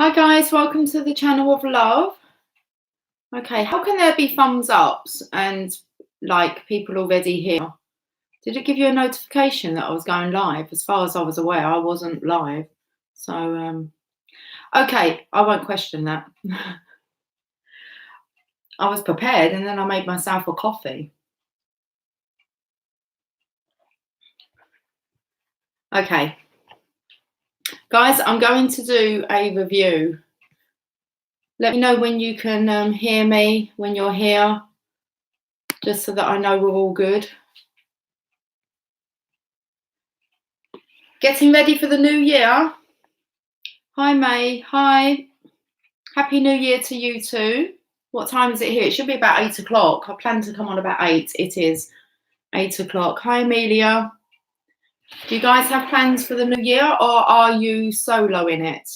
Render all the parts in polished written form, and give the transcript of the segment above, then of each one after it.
Hi guys, welcome to the channel of love. Okay, how can there be thumbs ups and like people already here? Did it give you a notification that I was going live? As far as I was aware, I wasn't live. So, okay, I won't question that. I was prepared and then I made myself a coffee. Okay, guys, I'm going to do a review. Let me know when you can hear me, when you're here, just so that I know we're all good. Getting ready for the new year. Hi, May. Hi. Happy New Year to you too. What time is it here? It should be about 8 o'clock. I plan to come on about 8. It is 8 o'clock. Hi, Amelia. Do you guys have plans for the new year or are you solo in it?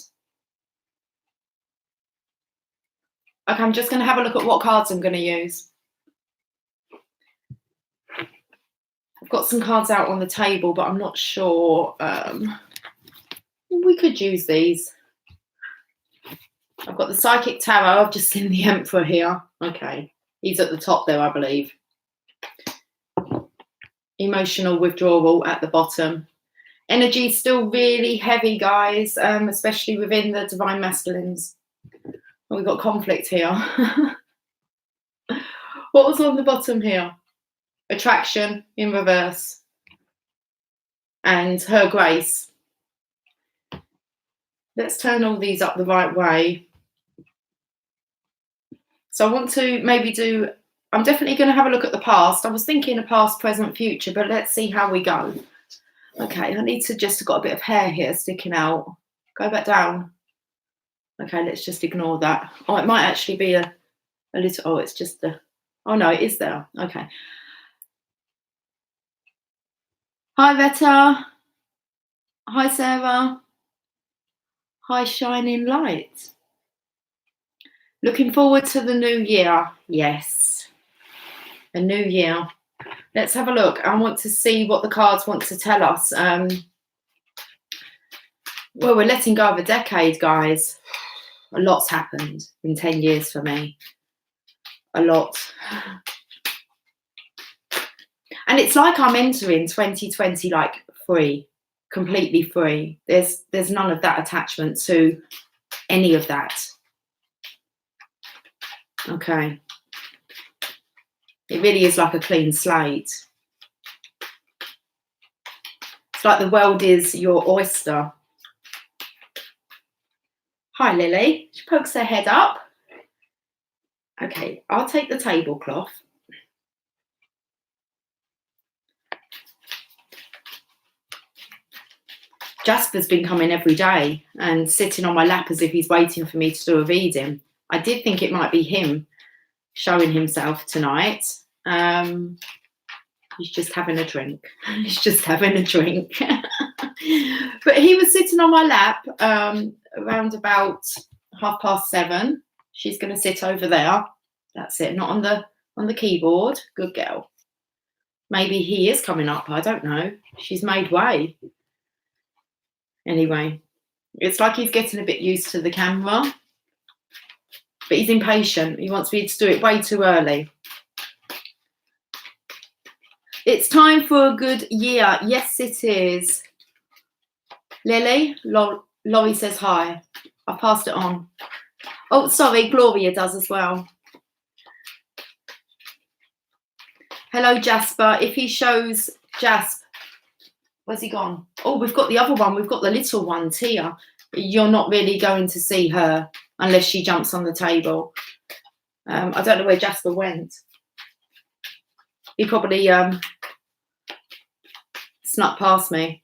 Okay, I'm just going to have a look at what cards I'm going to use. I've got some cards out on the table, but I'm not sure. We could use these. I've got the Psychic Tarot. I've just seen the Emperor here. Okay, he's at the top there, I believe. Emotional withdrawal at the bottom. Energy is still really heavy, guys, especially within the Divine Masculines. Oh, we've got conflict here. What was on the bottom here? Attraction in reverse. And Her Grace. Let's turn all these up the right way. So I want to maybe do, I'm definitely going to have a look at the past. I was thinking of past, present, future, but let's see how we go. Okay, I need to just got a bit of hair here sticking out. Go back down. Okay, let's just ignore that. Oh, it might actually be a little, oh, it's just the, oh no, it is there. Okay. Hi, Veta. Hi, Sarah. Hi, Shining Light. Looking forward to the new year. Yes, a new year. Let's have a look. I want to see what the cards want to tell us. Well, we're letting go of a decade, guys. A lot's happened in 10 years for me. A lot. And it's like I'm entering 2020 like free, completely free. There's none of that attachment to any of that. Okay. It really is like a clean slate. It's like the world is your oyster. Hi, Lily. She pokes her head up. Okay, I'll take the tablecloth. Jasper's been coming every day and sitting on my lap as if he's waiting for me to do a reading. I did think it might be him showing himself tonight. He's just having a drink. He's just having a drink. But he was sitting on my lap around about 7:30. She's going to sit over there. That's it. Not on the keyboard. Good girl. Maybe he is coming up. I don't know. She's made way. Anyway, it's like he's getting a bit used to the camera. But he's impatient. He wants me to do it way too early. It's time for a good year. Yes, it is. Lily, Laurie says hi. I passed it on. Oh, sorry, Gloria does as well. Hello, Jasper. If he shows Jasper, where's he gone? Oh, we've got the other one. We've got the little one, Tia. You're not really going to see her unless she jumps on the table. I don't know where Jasper went. He probably snuck past me.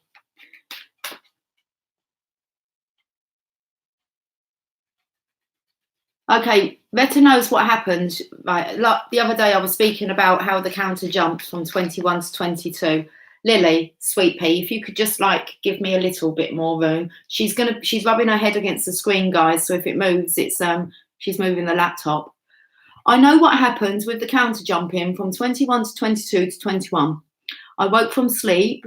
Okay, Veta knows what happened. Right, the other day I was speaking about how the counter jumped from 21 to 22. Lily, sweet pea, if you could just like give me a little bit more room. She's rubbing her head against the screen, guys. So if it moves, it's she's moving the laptop. I know what happened with the counter jumping from 21 to 22 to 21. I woke from sleep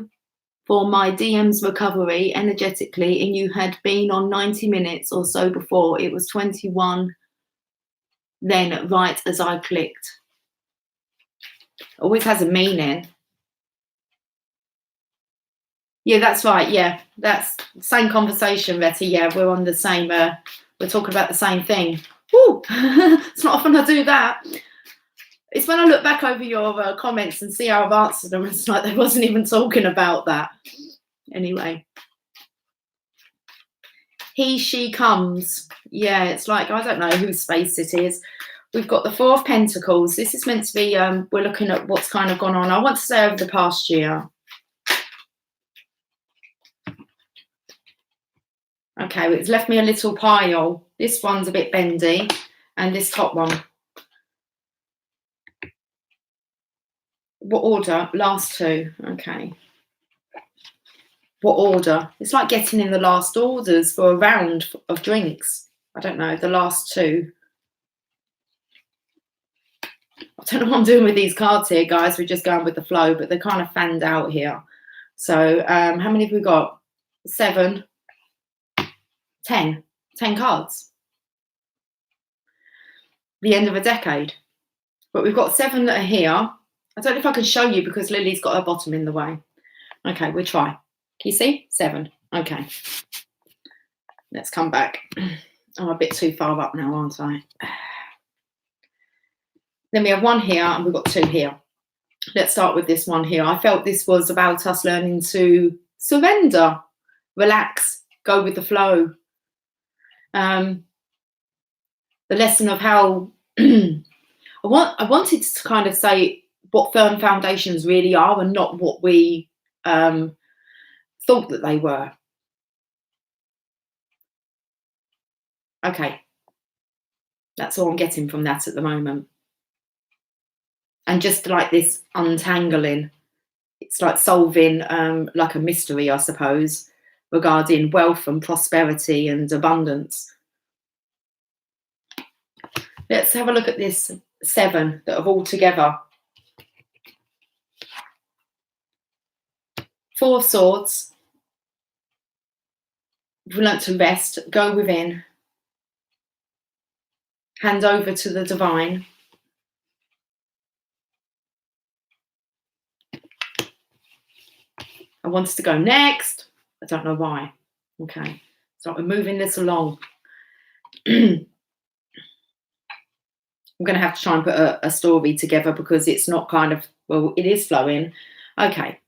for my DM's recovery energetically, and you had been on 90 minutes or so before. It was 21 then, right as I clicked. Always has a meaning. Yeah, that's right. Yeah, that's same conversation, Betty. Yeah, we're on the same, we're talking about the same thing. Woo! It's not often I do that. It's when I look back over your comments and see how I've answered them, it's like they wasn't even talking about that. Anyway. He, she comes. Yeah, it's like, I don't know whose space it is. We've got the Four of Pentacles. This is meant to be, we're looking at what's kind of gone on, I want to say, over the past year. Okay, it's left me a little pile. This one's a bit bendy, and this top one. What order? Last two. Okay. What order? It's like getting in the last orders for a round of drinks. I don't know, the last two. I don't know what I'm doing with these cards here, guys. We're just going with the flow, but they're kind of fanned out here. So how many have we got? 7, 10 cards. The end of a decade. But we've got 7 that are here. I don't know if I can show you because Lily's got her bottom in the way. Okay, we'll try. Can you see? 7. Okay. Let's come back. I'm a bit too far up now, aren't I? Then we have 1 here and we've got 2 here. Let's start with this one here. I felt this was about us learning to surrender, relax, go with the flow. The lesson of how I wanted to kind of say what firm foundations really are and not what we thought that they were. Okay. That's all I'm getting from that at the moment. And just like this untangling, it's like solving like a mystery, I suppose, regarding wealth and prosperity and abundance. Let's have a look at this 7 that are all together. 4 of Swords. We've learnt to rest, go within, hand over to the divine. I wanted to go next. I don't know why. Okay. So we're moving this along. I'm going to have to try and put a story together because it's not kind of, well, it is flowing. Okay.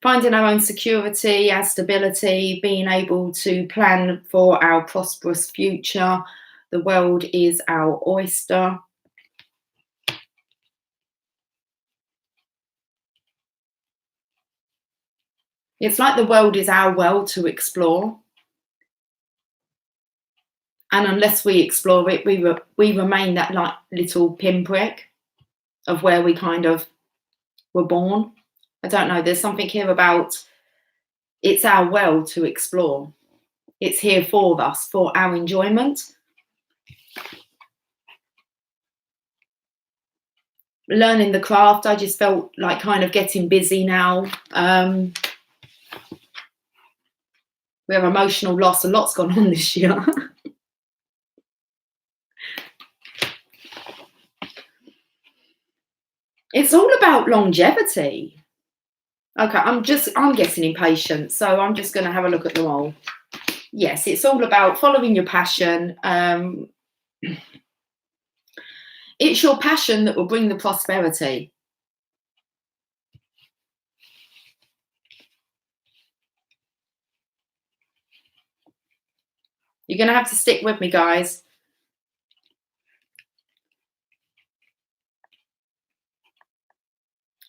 Finding our own security, our stability, being able to plan for our prosperous future. The world is our oyster. It's like the world is our world to explore. And unless we explore it, we remain that like little pinprick of where we kind of were born. I don't know. There's something here about it's our world to explore. It's here for us, for our enjoyment. Learning the craft, I just felt like kind of getting busy now. We have emotional loss. A lot's gone on this year. It's all about longevity. Okay, I'm getting impatient, so I'm just going to have a look at them all. Yes, it's all about following your passion. It's your passion that will bring the prosperity. You're going to have to stick with me, guys.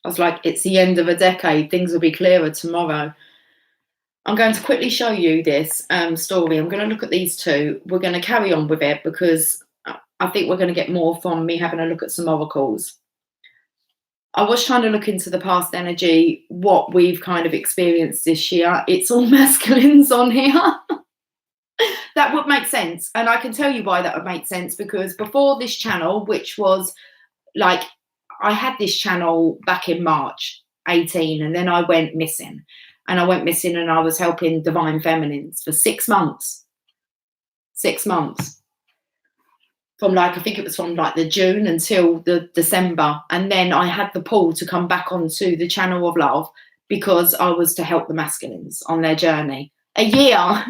I was like, it's the end of a decade. Things will be clearer tomorrow. I'm going to quickly show you this story. I'm going to look at these 2. We're going to carry on with it because I think we're going to get more from me having a look at some oracles. I was trying to look into the past energy, what we've kind of experienced this year. It's all masculines on here. That would make sense. And I can tell you why that would make sense, because before this channel, which was like, I had this channel back in March 18 and then I went missing. and I went missing, and I was helping divine feminines for 6 months. 6 months. From like, I think it was from like the June until the December. And then I had the pull to come back onto the channel of love because I was to help the masculines on their journey. A year.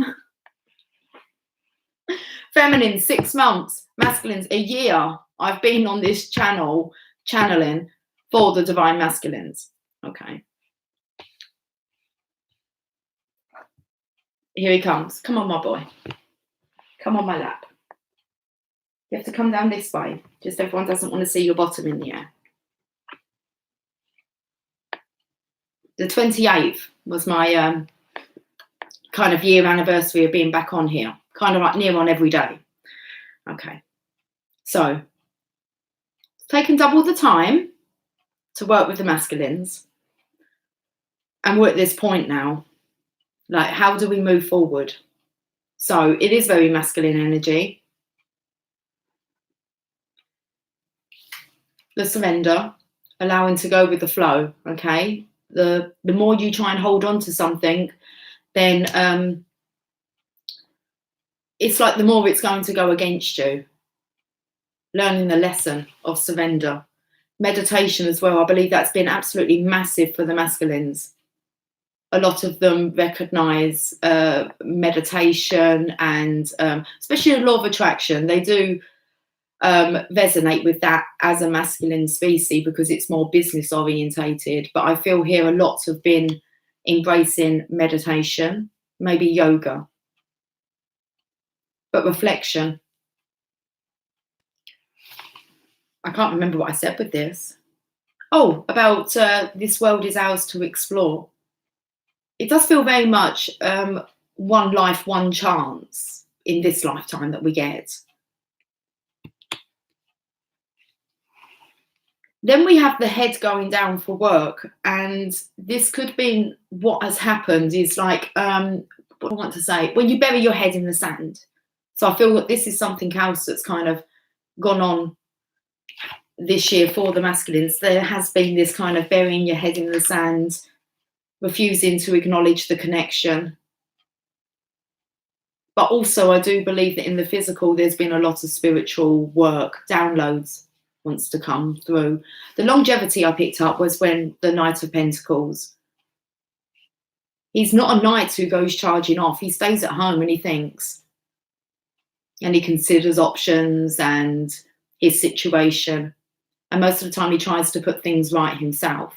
Feminine, 6 months. Masculines, a year. I've been on this channel, channeling for the divine masculines. Okay. Here he comes. Come on, my boy. Come on my lap. You have to come down this way. Just everyone doesn't want to see your bottom in the air. The 28th was my kind of year anniversary of being back on here. Kind of like near on every day. Okay. So, it's taken double the time to work with the masculines. And we're at this point now. Like, how do we move forward? So, it is very masculine energy. The surrender, allowing to go with the flow, okay? The more you try and hold on to something, then it's like the more it's going to go against you. Learning the lesson of surrender. Meditation as well, I believe that's been absolutely massive for the masculines. A lot of them recognise meditation and especially the law of attraction. They do resonate with that as a masculine species because it's more business orientated. But I feel here a lot have been embracing meditation, maybe yoga, but reflection. I can't remember what I said with this. Oh, about this world is ours to explore. It does feel very much one life, one chance in this lifetime that we get. Then we have the head going down for work, and this could be what has happened is like, what I want to say, when you bury your head in the sand. So I feel that this is something else that's kind of gone on this year for the masculines. There has been this kind of burying your head in the sand, refusing to acknowledge the connection. But also I do believe that in the physical, there's been a lot of spiritual work, downloads wants to come through. The longevity I picked up was when the Knight of Pentacles. He's not a knight who goes charging off. He stays at home and he thinks. And he considers options and his situation. And most of the time he tries to put things right himself.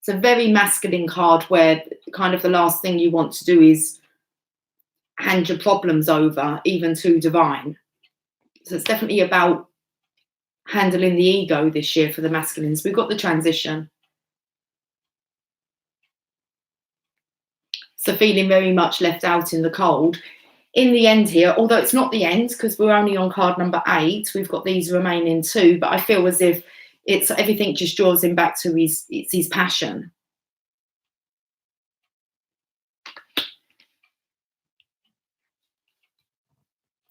It's a very masculine card where kind of the last thing you want to do is hand your problems over, even to divine. So it's definitely about handling the ego this year for the masculines. We've got the transition. So feeling very much left out in the cold. In the end here, although it's not the end because we're only on card number 8, we've got these remaining 2, but I feel as if it's everything just draws him back to his passion.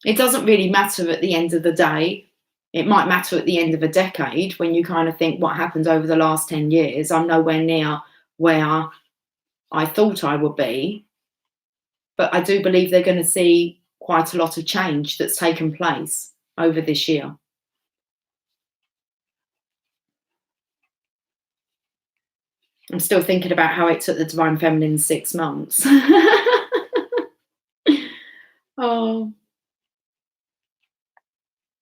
It doesn't really matter at the end of the day. It might matter at the end of a decade when you kind of think what happened over the last 10 years. I'm nowhere near where I thought I would be. But I do believe they're going to see quite a lot of change that's taken place over this year. I'm still thinking about how it took the Divine Feminine 6 months. Oh.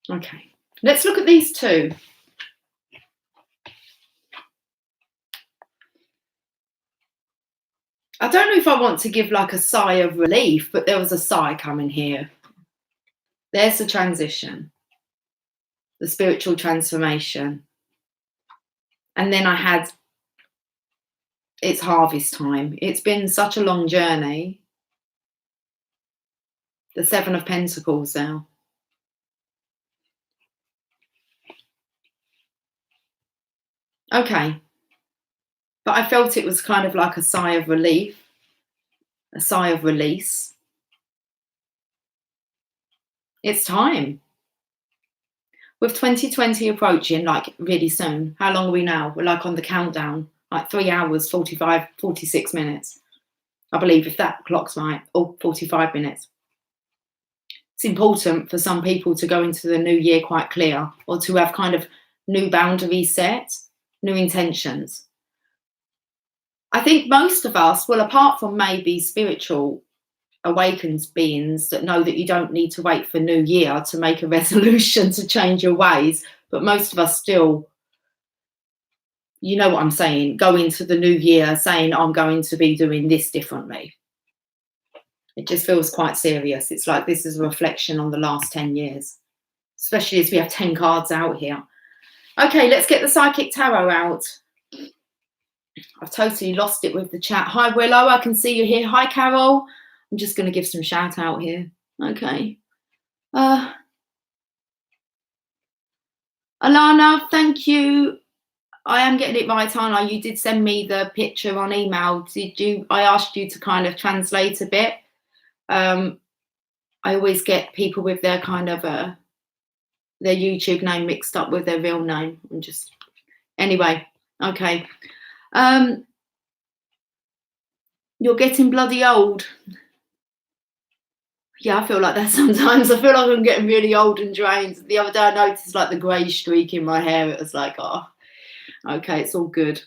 Okay. Let's look at these 2. I don't know if I want to give like a sigh of relief, but there was a sigh coming here. There's the transition, the spiritual transformation. And then I had, it's harvest time. It's been such a long journey. The 7 of Pentacles now. Okay. But I felt it was kind of like a sigh of relief, a sigh of release. It's time. With 2020 approaching, like really soon, how long are we now? We're like on the countdown, like 3 hours, 46 minutes. I believe, if that clock's right, or 45 minutes. It's important for some people to go into the new year quite clear, or to have kind of new boundaries set, new intentions. I think most of us, well, apart from maybe spiritual awakened beings that know that you don't need to wait for New Year to make a resolution to change your ways, but most of us still, you know what I'm saying, go into the new year saying, I'm going to be doing this differently. It just feels quite serious. It's like this is a reflection on the last 10 years, especially as we have 10 cards out here. Okay, let's get the Psychic Tarot out. I've totally lost it with the chat. Hi, Willow, I can see you here. Hi, Carol. I'm just going to give some shout out here. Okay. Alana, thank you. I am getting it right, aren't I? You did send me the picture on email. Did you? I asked you to kind of translate a bit. I always get people with their kind of their YouTube name mixed up with their real name. I'm just anyway. Okay. You're getting bloody old. Yeah, I feel like that sometimes. I feel like I'm getting really old and drained. The other day I noticed like the grey streak in my hair. It was like, oh, okay, it's all good.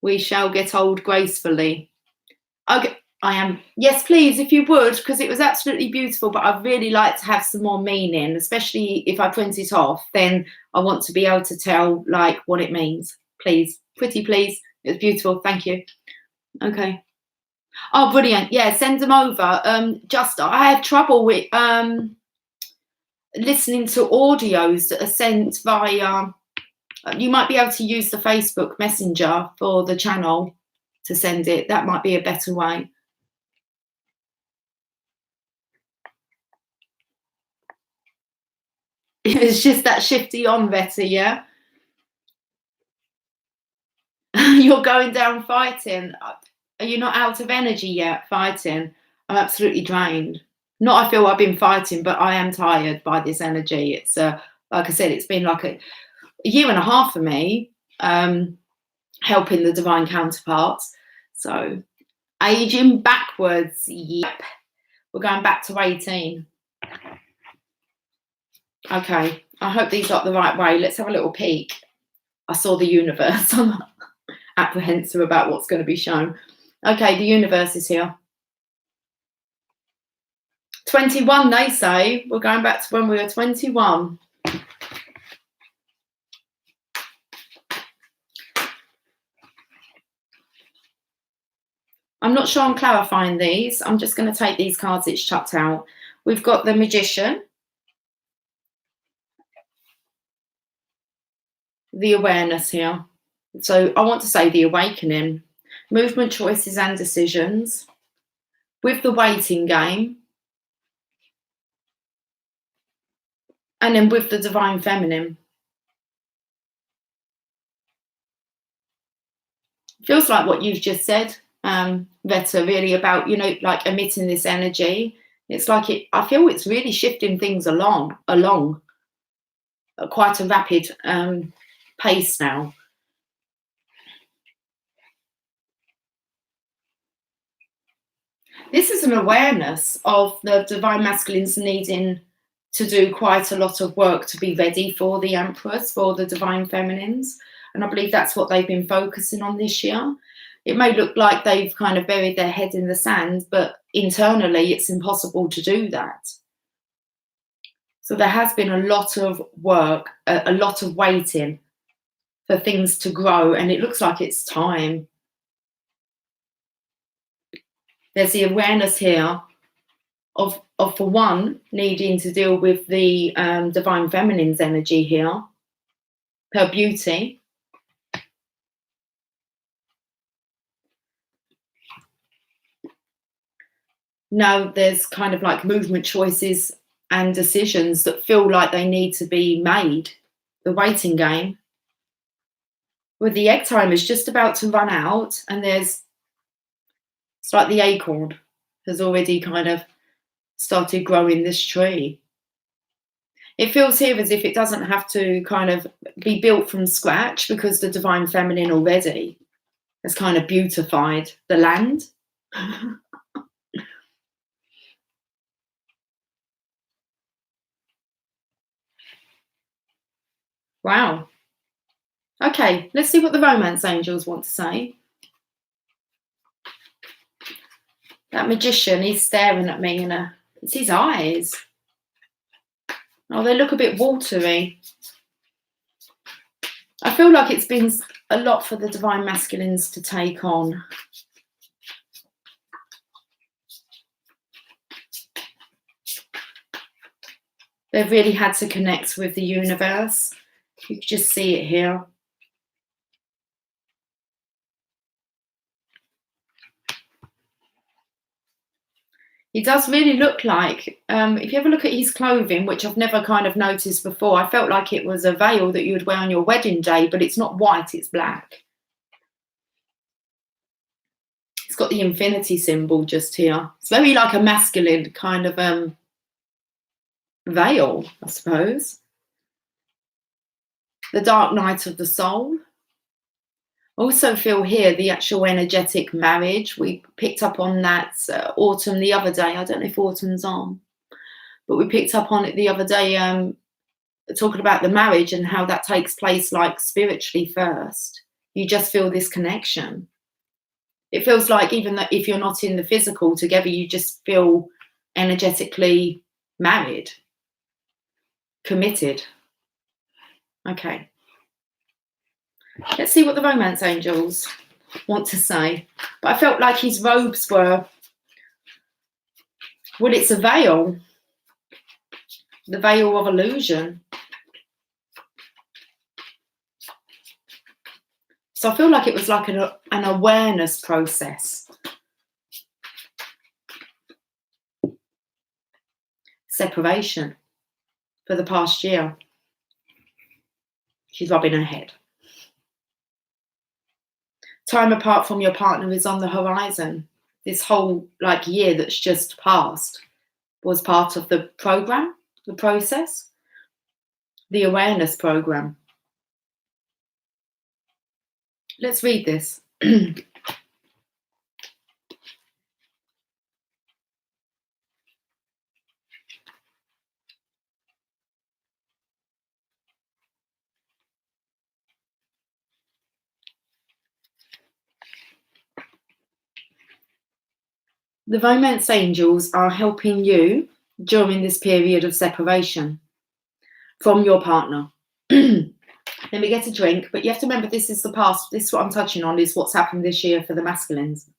We shall get old gracefully. Okay, I am. Yes, please, if you would, because it was absolutely beautiful, but I'd really like to have some more meaning, especially if I print it off, then I want to be able to tell like what it means. Please, pretty please. It was beautiful. Thank you. Okay. Oh, brilliant. Yeah, send them over. Just, I have trouble with listening to audios that are sent via, you might be able to use the Facebook Messenger for the channel to send it. That might be a better way. It's just that shifty on better, yeah? You're going down fighting. Are you not out of energy yet fighting? I'm absolutely drained. Not I feel I've been fighting, but I am tired by this energy. It's like I said, it's been like a year and a half for me, helping the divine counterparts. So aging backwards, yep. We're going back to 18. Okay, I hope these are the right way. Let's have a little peek. I saw the universe. I'm apprehensive about what's going to be shown. Okay, the universe is here. 21, they say. We're going back to when we were 21. I'm not sure I'm clarifying these. I'm just going to take these cards it's chucked out. We've got the Magician, the awareness here. So I want to say the awakening, movement, choices and decisions. With the waiting game. And then with the divine feminine. Feels like what you've just said, Veta, really about, you know, like emitting this energy. It's like I feel it's really shifting things along at quite a rapid pace now. This is an awareness of the divine masculines needing to do quite a lot of work to be ready for the Empress, for the divine feminines. And I believe that's what they've been focusing on this year. It may look like they've kind of buried their head in the sand, but internally it's impossible to do that. So there has been a lot of work, a lot of waiting for things to grow, and it looks like it's time. There's the awareness here of for one, needing to deal with the divine feminine's energy here, her beauty. Now there's kind of like movement choices and decisions that feel like they need to be made. The waiting game. With the egg time is just about to run out, and it's like the acorn has already kind of started growing this tree. It feels here as if it doesn't have to kind of be built from scratch, because the divine feminine already has kind of beautified the land. Wow. Okay, let's see what the romance angels want to say. That magician, he's staring at me and it's his eyes. Oh, they look a bit watery. I feel like it's been a lot for the divine masculines to take on. They've really had to connect with the universe. You can just see it here. He does really look like, if you ever look at his clothing, which I've never kind of noticed before, I felt like it was a veil that you would wear on your wedding day, but it's not white, it's black. It's got the infinity symbol just here. It's very like a masculine kind of veil, I suppose. The dark night of the soul. Also feel here the actual energetic marriage. We picked up on that Autumn the other day. I don't know if Autumn's on, but we picked up on it the other day, talking about the marriage and how that takes place like spiritually first. You just feel this connection. It feels like even that if you're not in the physical together, you just feel energetically married, committed. Okay. Let's see what the romance angels want to say. But I felt like his robes were, well, it's a veil. The veil of illusion. So I feel like it was like an awareness process. Separation for the past year. She's rubbing her head. Time apart from your partner is on the horizon. This whole year that's just passed was part of the program, the process, the awareness program. Let's read this. The romance angels are helping you during this period of separation from your partner. Let me get a drink, but you have to remember this is the past. This is what I'm touching on, is what's happened this year for the masculines.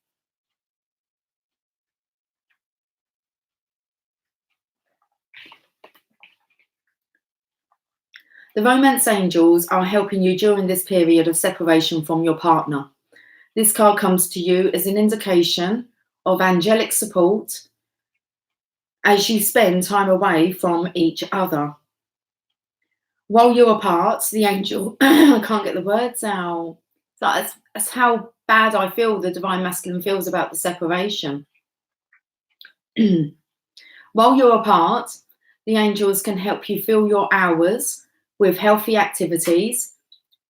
The romance angels are helping you during this period of separation from your partner. This card comes to you as an indication of angelic support as you spend time away from each other. While you're apart, the angel, I can't get the words out. That's how bad I feel the divine masculine feels about the separation. While you're apart, the angels can help you fill your hours with healthy activities,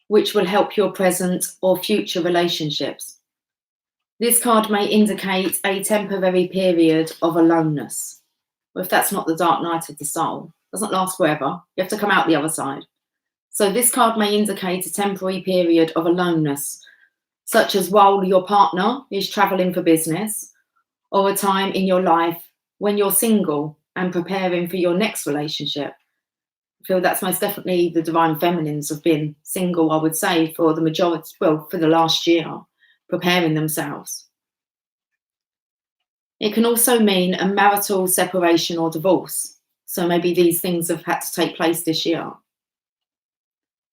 which will help your present or future relationships. This card may indicate a temporary period of aloneness. Well, if that's not the dark night of the soul, it doesn't last forever. You have to come out the other side. So this card may indicate a temporary period of aloneness, such as while your partner is traveling for business, or a time in your life when you're single and preparing for your next relationship. I feel that's most definitely the divine feminines have been single, I would say, for the majority, well, for the last year, preparing themselves. It can also mean a marital separation or divorce. So maybe these things have had to take place this year.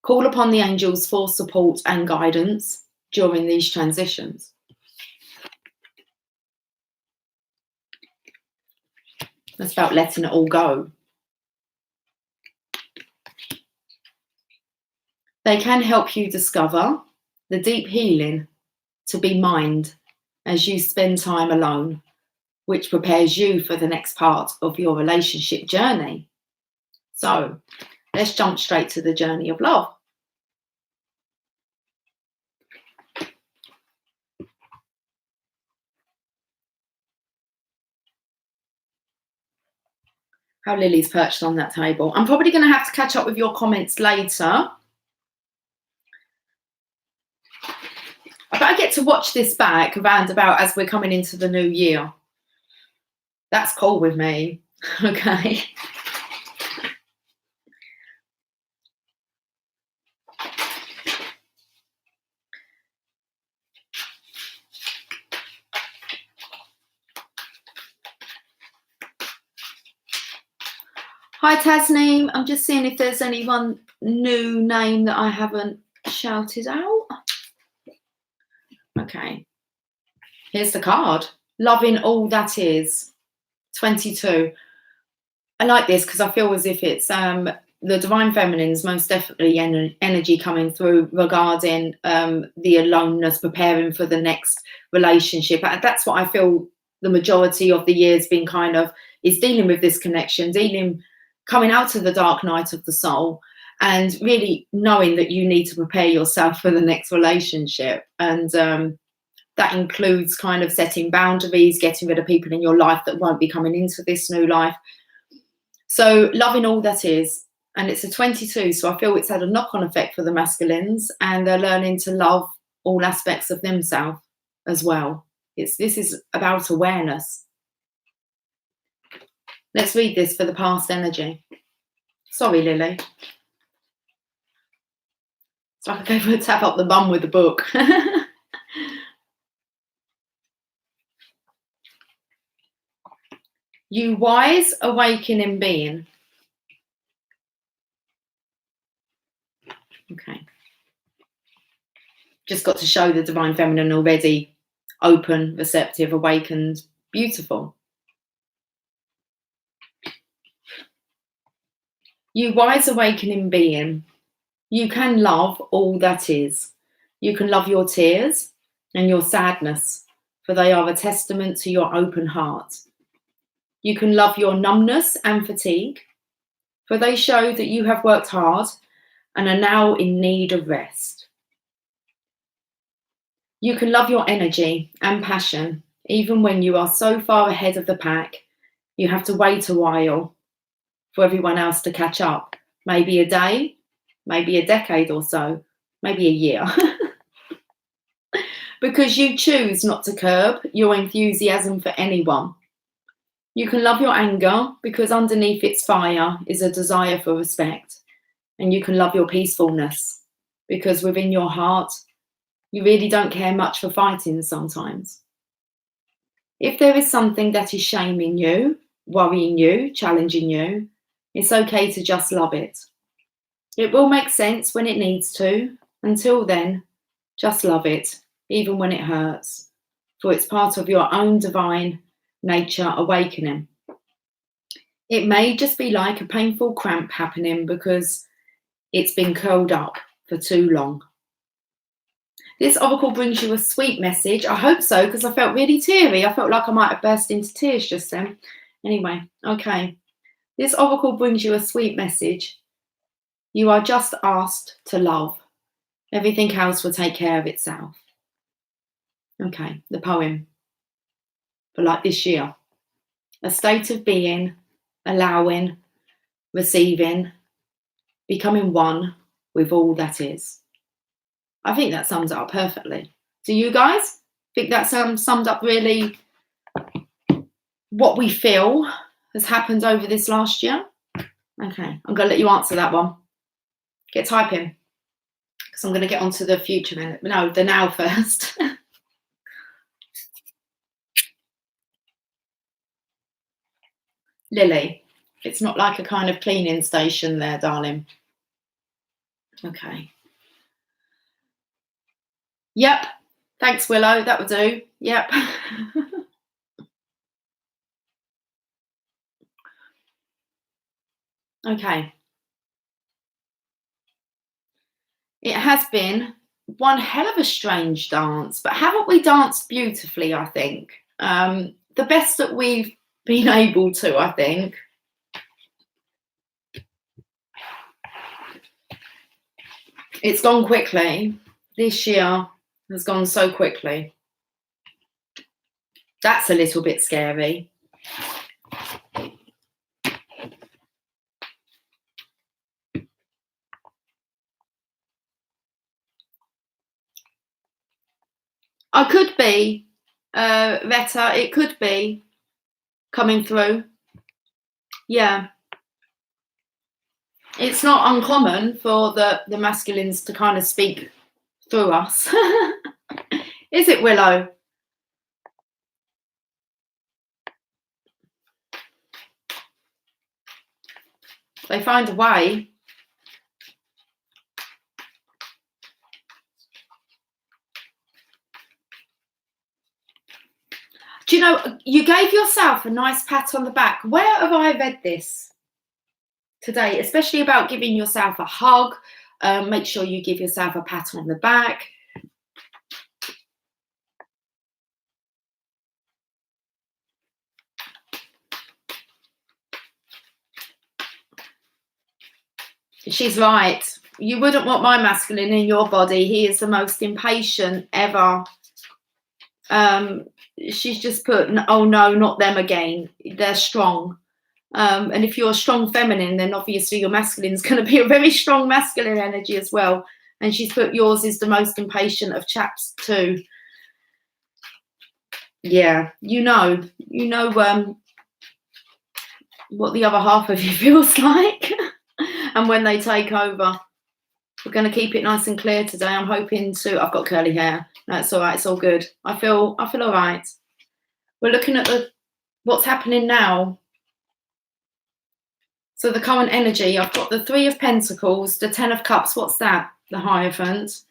Call upon the angels for support and guidance during these transitions. That's about letting it all go. They can help you discover the deep healing to be mind as you spend time alone, which prepares you for the next part of your relationship journey. So let's jump straight to the journey of love. How Lily's perched on that table. I'm probably going to have to catch up with your comments later. I better get to watch this back around about as we're coming into the new year. That's cool with me. Okay. Hi Tasneem, I'm just seeing if there's anyone new name that I haven't shouted out. Okay, here's the card. Loving all that is. 22. I like this because I feel as if it's the Divine Feminine's most definitely energy coming through regarding the aloneness, preparing for the next relationship. That's what I feel the majority of the year's been kind of, is dealing with this connection, coming out of the dark night of the soul and really knowing that you need to prepare yourself for the next relationship. And that includes kind of setting boundaries, getting rid of people in your life that won't be coming into this new life. So loving all that is, and it's a 22, so I feel it's had a knock-on effect for the masculines, and they're learning to love all aspects of themselves as well. This is about awareness. Let's read this for the past energy. Sorry, Lily. So I gave her a tap up the bum with the book. You wise, awakening being. Okay. Just got to show the Divine Feminine already open, receptive, awakened, beautiful. You wise, awakening being. You can love all that is. You can love your tears and your sadness, for they are a testament to your open heart. You can love your numbness and fatigue, for they show that you have worked hard and are now in need of rest. You can love your energy and passion, even when you are so far ahead of the pack, you have to wait a while for everyone else to catch up. Maybe a day, maybe a decade or so, maybe a year. Because you choose not to curb your enthusiasm for anyone. You can love your anger because underneath its fire is a desire for respect. And you can love your peacefulness because within your heart, you really don't care much for fighting sometimes. If there is something that is shaming you, worrying you, challenging you, it's okay to just love it. It will make sense when it needs to. Until then, just love it, even when it hurts, for it's part of your own divine nature awakening. It may just be like a painful cramp happening because it's been curled up for too long. This oracle brings you a sweet message. I hope so, because I felt really teary. I felt like I might have burst into tears just then. Anyway, okay. This oracle brings you a sweet message. You are just asked to love. Everything else will take care of itself. Okay, the poem. For like this year. A state of being, allowing, receiving, becoming one with all that is. I think that sums it up perfectly. Do you guys think that summed up really what we feel has happened over this last year? Okay, I'm going to let you answer that one. Get typing, because I'm going to get on to the future minute. No, the now first. Lily, it's not like a kind of cleaning station there, darling. Okay. Yep. Thanks, Willow. That would do. Yep. Okay. It has been one hell of a strange dance, but haven't we danced beautifully, I think? The best that we've been able to, I think. It's gone quickly. This year has gone so quickly. That's a little bit scary. I could be, Retta, it could be coming through. Yeah. It's not uncommon for the masculines to kind of speak through us. Is it, Willow? They find a way. Do you know, you gave yourself a nice pat on the back. Where have I read this today? Especially about giving yourself a hug. Make sure you give yourself a pat on the back. She's right. You wouldn't want my masculine in your body. He is the most impatient ever. She's just put, oh no, not them again. They're strong. And if you're a strong feminine, then obviously your masculine is going to be a very strong masculine energy as well. And she's put, yours is the most impatient of chaps too. Yeah, you know what the other half of you feels like. And when they take over, we're going to keep it nice and clear today. I'm hoping to. I've got curly hair. That's all right. It's all good. I feel all right. We're looking at what's happening now. So the current energy. I've got the 3 of Pentacles, the 10 of Cups. What's that? The Hierophant.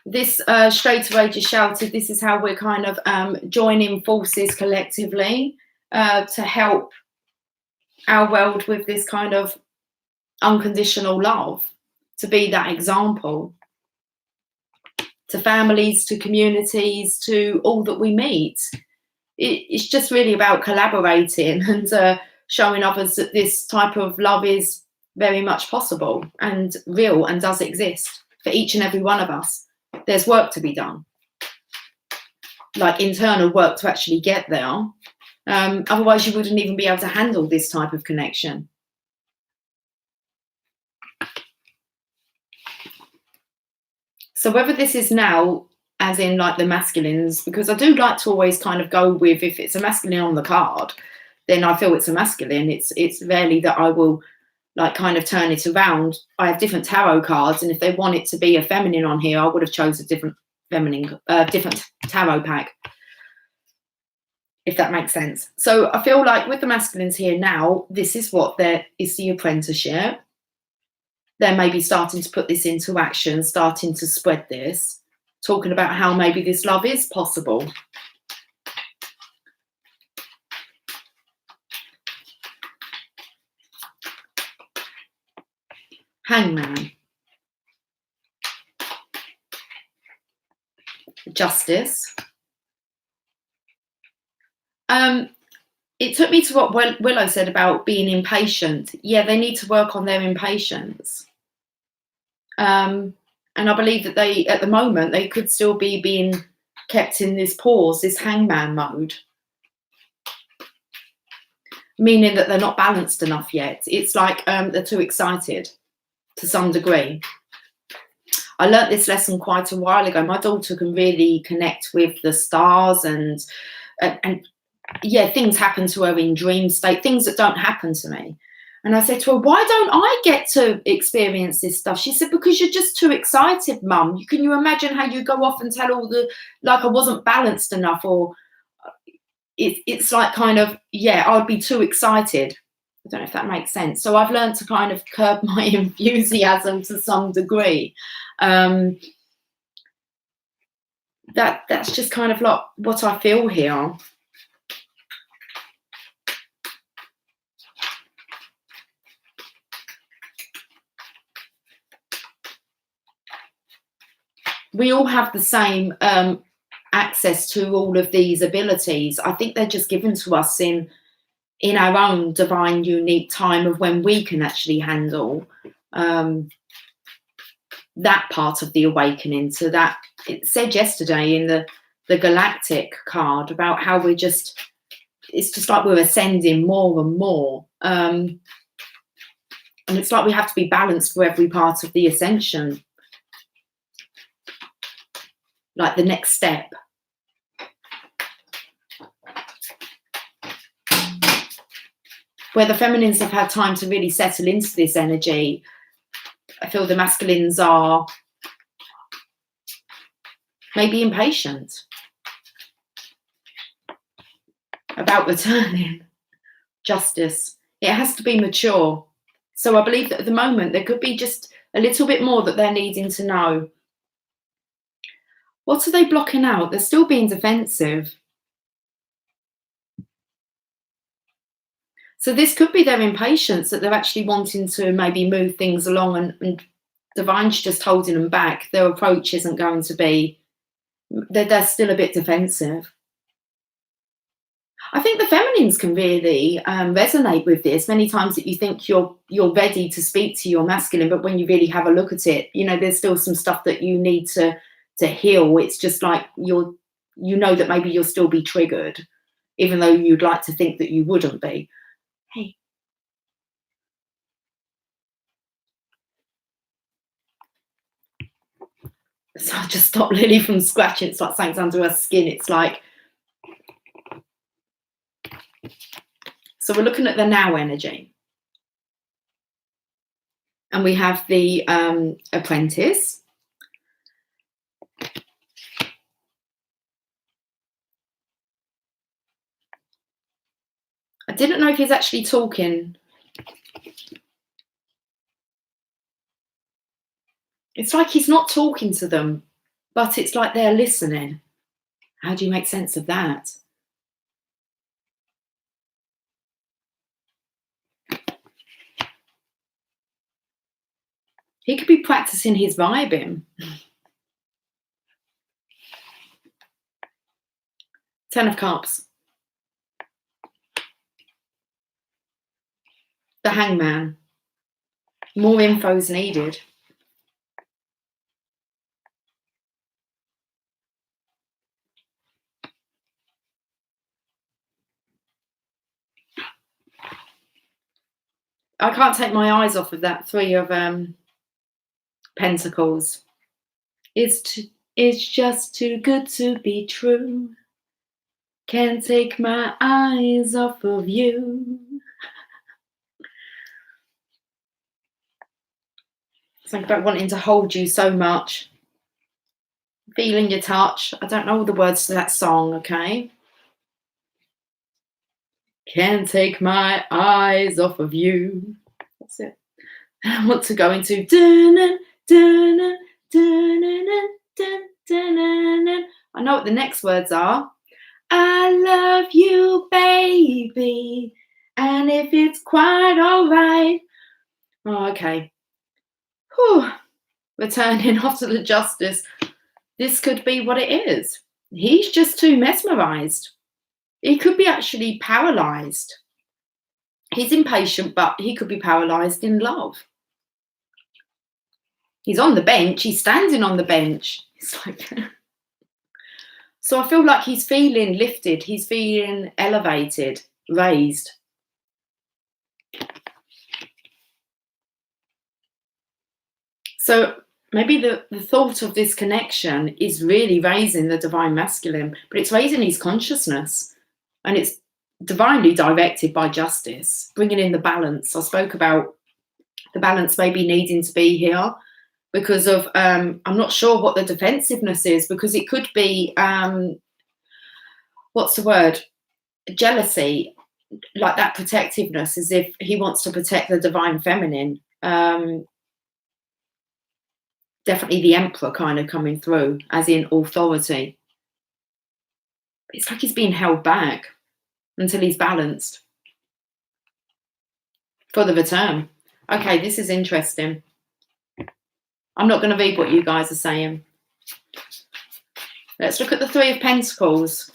This straight away just shouted. This is how we're kind of joining forces collectively to help our world with this kind of unconditional love, to be that example to families, to communities, to all that we meet. It's just really about collaborating and showing others that this type of love is very much possible and real and does exist for each and every one of us. There's work to be done, like internal work to actually get there. Otherwise you wouldn't even be able to handle this type of connection. So whether this is now, as in like the masculines, because I do like to always kind of go with, if it's a masculine on the card, then I feel it's a masculine. It's rarely that I will like kind of turn it around. I have different tarot cards, and if they want it to be a feminine on here, I would have chose a different different tarot pack, if that makes sense. So I feel like with the masculines here now, this is what there is, the apprenticeship. They're maybe starting to put this into action, starting to spread this, talking about how maybe this love is possible. Hangman. Justice. It took me to what Willow said about being impatient. Yeah, they need to work on their impatience. And I believe that they, at the moment, they could still be being kept in this pause, this hangman mode. Meaning that they're not balanced enough yet. It's like they're too excited to some degree. I learnt this lesson quite a while ago. My daughter can really connect with the stars and yeah, things happen to her in dream state, things that don't happen to me. And I said to her, why don't I get to experience this stuff? She said, because you're just too excited, Mum. Can you imagine how you go off and tell all the, like I wasn't balanced enough, or it's like kind of, yeah, I'd be too excited. I don't know if that makes sense. So I've learned to kind of curb my enthusiasm to some degree. That's just kind of like what I feel here. We all have the same access to all of these abilities. I think they're just given to us in our own divine, unique time of when we can actually handle that part of the awakening. So that it said yesterday in the galactic card about how we're just, it's just like we're ascending more and more. And it's like we have to be balanced for every part of the ascension. like the next step. Where the feminines have had time to really settle into this energy, I feel the masculines are maybe impatient about returning justice. It has to be mature. So I believe that at the moment there could be just a little bit more that they're needing to know. What are they blocking out? They're still being defensive. So this could be their impatience, that they're actually wanting to maybe move things along, and Divine's just holding them back. Their approach isn't going to be, they're still a bit defensive. I think the feminines can really resonate with this. Many times that you think you're ready to speak to your masculine, but when you really have a look at it, you know, there's still some stuff that you need to heal. It's just like you know that maybe you'll still be triggered, even though you'd like to think that you wouldn't be. Hey. So I just stopped Lily from scratching. It's like something's under her skin. It's like, so we're looking at the now energy. And we have the apprentice. I didn't know if he's actually talking. It's like he's not talking to them, but it's like they're listening. How do you make sense of that? He could be practicing his vibing. 10 of Cups. The Hangman. More info's needed. I can't take my eyes off of that 3 of Pentacles. It's just too good to be true. Can't take my eyes off of you. Something about wanting to hold you so much. Feeling your touch. I don't know all the words to that song, okay? Can't take my eyes off of you. That's it. I want to go into I know what the next words are. I love you, baby, and if it's quite all right. Oh, okay. Whew. Returning after the justice. This could be what it is. He's just too mesmerized. He could be actually paralyzed. He's impatient, but he could be paralyzed in love. He's on the bench. He's standing on the bench. It's like... So I feel like he's feeling lifted. He's feeling elevated, raised. So maybe the thought of this connection is really raising the divine masculine, but it's raising his consciousness, and it's divinely directed by justice, bringing in the balance. I spoke about the balance maybe needing to be here because of, I'm not sure what the defensiveness is, because it could be, what's the word? Jealousy, like that protectiveness, as if he wants to protect the divine feminine. Definitely the Emperor kind of coming through, as in authority. It's like he's being held back until he's balanced for the return. Okay, this is interesting. I'm not going to read what you guys are saying. Let's look at the 3 of Pentacles.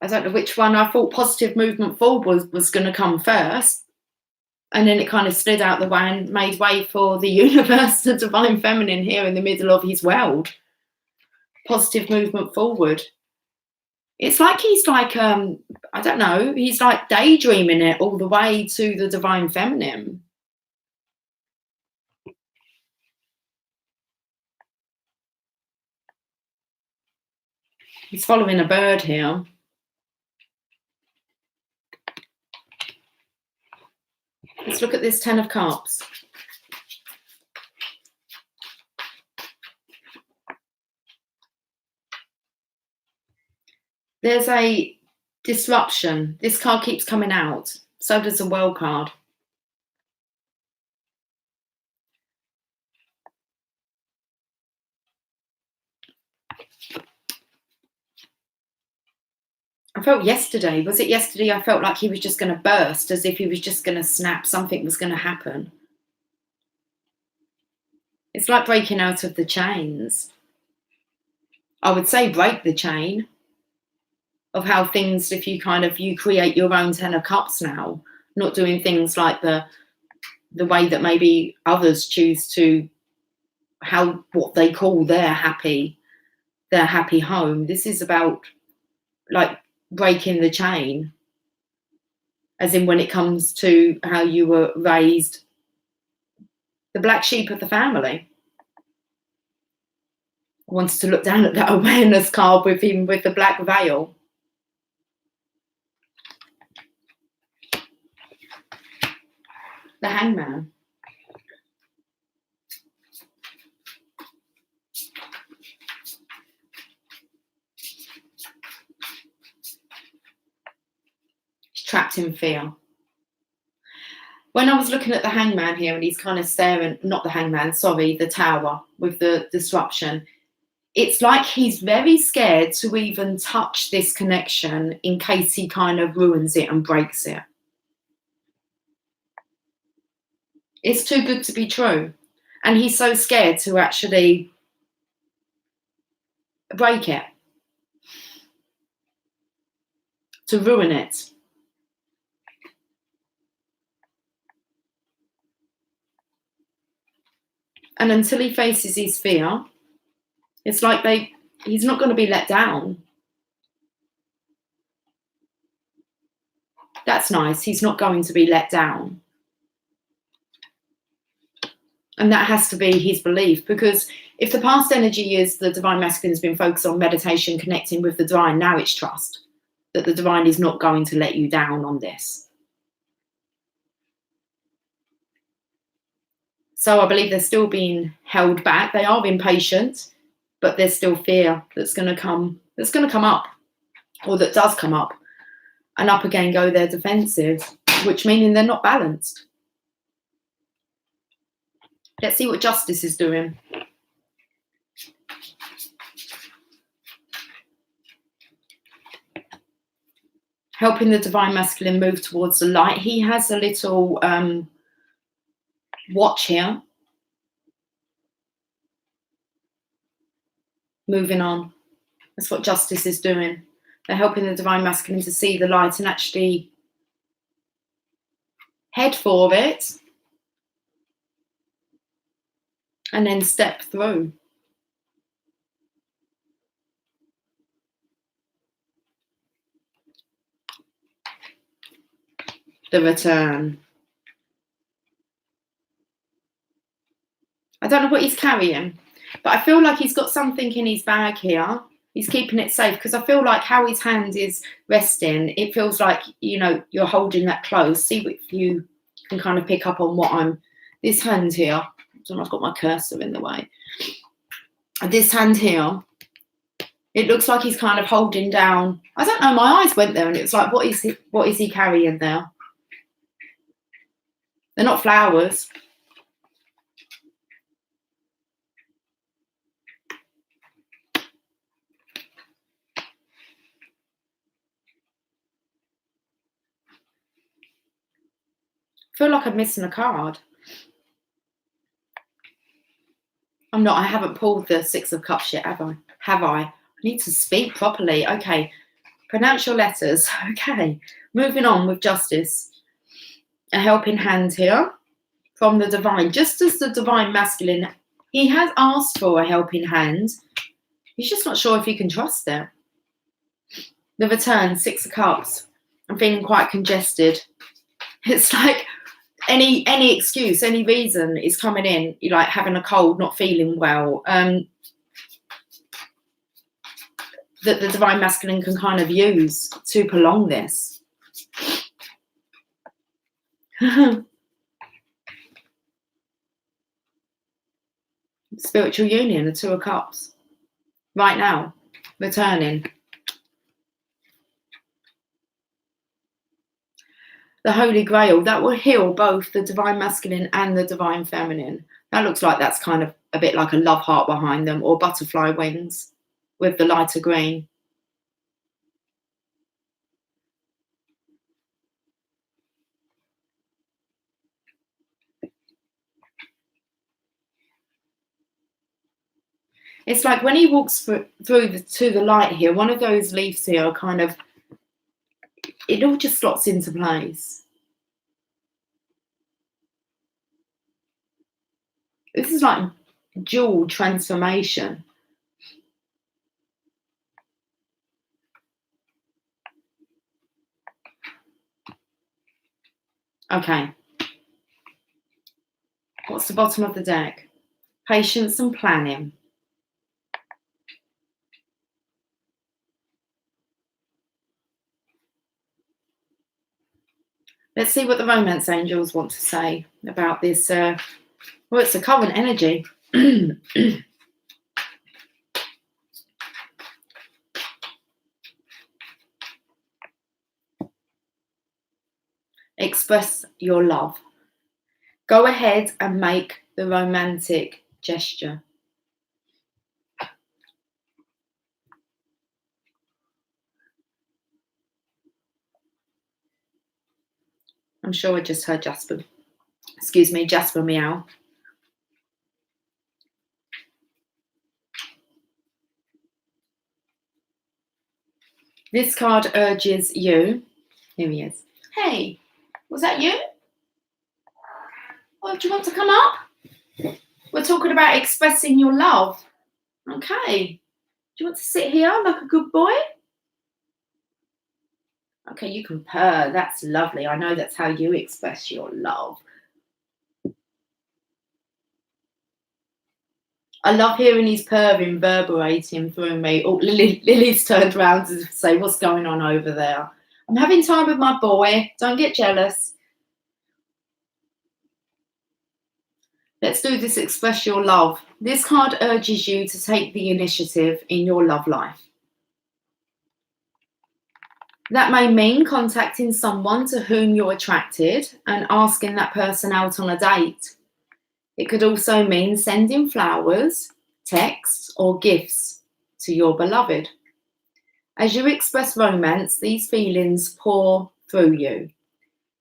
I don't know which one. I thought positive movement forward was going to come first. And then it kind of slid out the way and made way for the universe, the divine feminine here in the middle of his world. Positive movement forward. It's like he's like, I don't know, he's like daydreaming it all the way to the divine feminine. He's following a bird here. Let's look at this Ten of Cups. There's a disruption. This card keeps coming out. So does the World card. I felt yesterday, was it yesterday? I felt like he was just going to burst, as if he was just going to snap. Something was going to happen. It's like breaking out of the chains. I would say break the chain of how things, if you you create your own Ten of Cups now, not doing things like the way that maybe others choose to, what they call their happy home. This is about like breaking the chain, as in when it comes to how you were raised, the black sheep of the family. I wanted to look down at that awareness card with him with the black veil. The Hangman. Trapped in fear. When I was looking at the Hangman here, and he's kind of staring, not the Hangman, sorry, the Tower with the disruption, it's like he's very scared to even touch this connection in case he kind of ruins it and breaks it. It's too good to be true. And he's so scared to actually break it, to ruin it. And until he faces his fear, it's like he's not going to be let down. That's nice. He's not going to be let down. And that has to be his belief, because if the past energy is the Divine Masculine has been focused on meditation, connecting with the Divine, now it's trust that the Divine is not going to let you down on this. So I believe they're still being held back. They are impatient, but there's still fear that's going to come up, or that does come up. And up again go their defensive, which meaning they're not balanced. Let's see what Justice is doing. Helping the Divine Masculine move towards the light. He has a little watch here. Moving on. That's what Justice is doing. They're helping the Divine Masculine to see the light and actually head for it and then step through. The Return. I don't know what he's carrying, but I feel like he's got something in his bag here. He's keeping it safe, because I feel like how his hand is resting, it feels like, you're holding that close. See if you can kind of pick up on what this hand here. I've got my cursor in the way. This hand here, it looks like he's kind of holding down. I don't know, my eyes went there and it was like, what is he carrying there? They're not flowers. I feel like I'm missing a card. I'm not. I haven't pulled the Six of Cups yet, have I? I need to speak properly. Okay. Pronounce your letters. Okay. Moving on with Justice. A helping hand here from the Divine. Just as the Divine Masculine, he has asked for a helping hand. He's just not sure if he can trust it. The Return, Six of Cups. I'm feeling quite congested. It's like any excuse, any reason is coming in. You're like having a cold, not feeling well. that the divine masculine can kind of use to prolong this. Spiritual union, the Two of Cups. Right now, returning. The Holy Grail, that will heal both the divine masculine and the divine feminine. That looks like that's kind of a bit like a love heart behind them, or butterfly wings with the lighter green. It's like when he walks through to the light here, one of those leaves here are kind of, it all just slots into place. This is like dual transformation. Okay. What's the bottom of the deck? Patience and planning. Let's see what the romance angels want to say about this. Well, it's the current energy. Express your love. Go ahead and make the romantic gesture. I'm sure I just heard Jasper. Excuse me, Jasper meow. This card urges you. Here he is. Hey, was that you? Well, do you want to come up? We're talking about expressing your love. Okay. Do you want to sit here like a good boy? Okay, you can purr. That's lovely. I know that's how you express your love. I love hearing his purr reverberating through me. Oh, Lily's turned around to say, what's going on over there? I'm having time with my boy. Don't get jealous. Let's do this, express your love. This card urges you to take the initiative in your love life. That may mean contacting someone to whom you're attracted and asking that person out on a date. It could also mean sending flowers, texts, or gifts to your beloved. As you express romance, these feelings pour through you.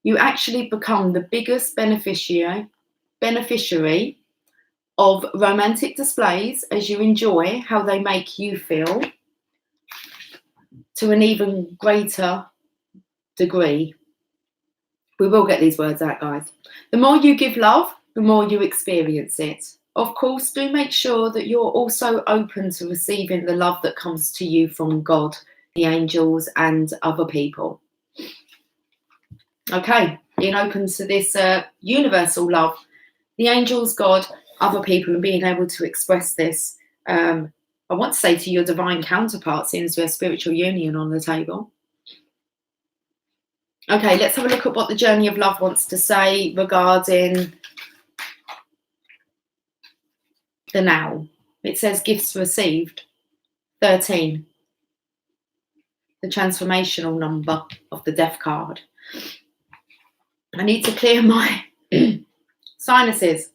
You actually become the biggest beneficiary of romantic displays as you enjoy how they make you feel to an even greater degree. We will get these words out, guys. The more you give love, the more you experience it. Of course, do make sure that you're also open to receiving the love that comes to you from God, the angels, and other people. Okay, being open to this universal love, the angels, God, other people, and being able to express this. I want to say to your divine counterpart, since we're spiritual union on the table. Okay, let's have a look at what the journey of love wants to say regarding the now. It says gifts received, 13. The transformational number of the death card. I need to clear my sinuses.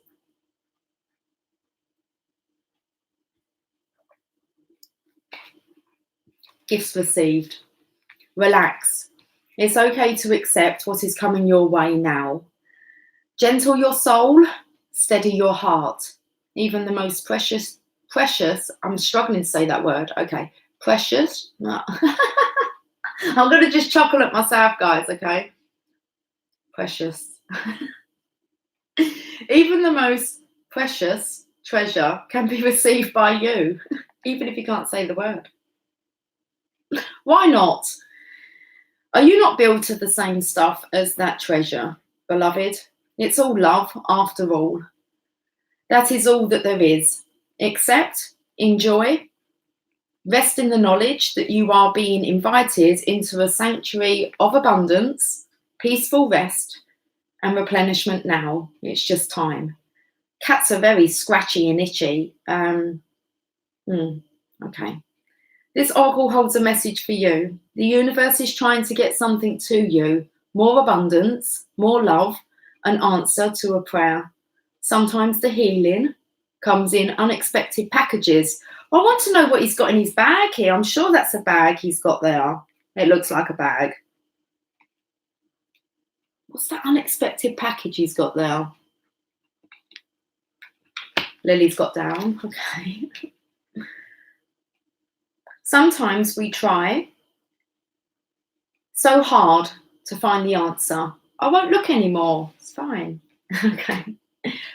Gifts received. Relax. It's okay to accept what is coming your way now. Gentle your soul, steady your heart. Even the most precious, I'm struggling to say that word. Okay, precious. No. I'm going to just chuckle at myself, guys, okay? Precious. Even the most precious treasure can be received by you, even if you can't say the word. Why not? Are you not built of the same stuff as that treasure, beloved? It's all love, after all. That is all that there is. Accept, enjoy, Rest in the knowledge that you are being invited into a sanctuary of abundance, peaceful rest, and replenishment now. It's just time. Cats are very scratchy and itchy. Okay. This oracle holds a message for you. The universe is trying to get something to you. More abundance, more love, an answer to a prayer. Sometimes the healing comes in unexpected packages. I want to know what he's got in his bag here. I'm sure that's a bag he's got there. It looks like a bag. What's that unexpected package he's got there? Lily's got down. Okay. Sometimes we try so hard to find the answer. I won't look anymore. It's fine. Okay.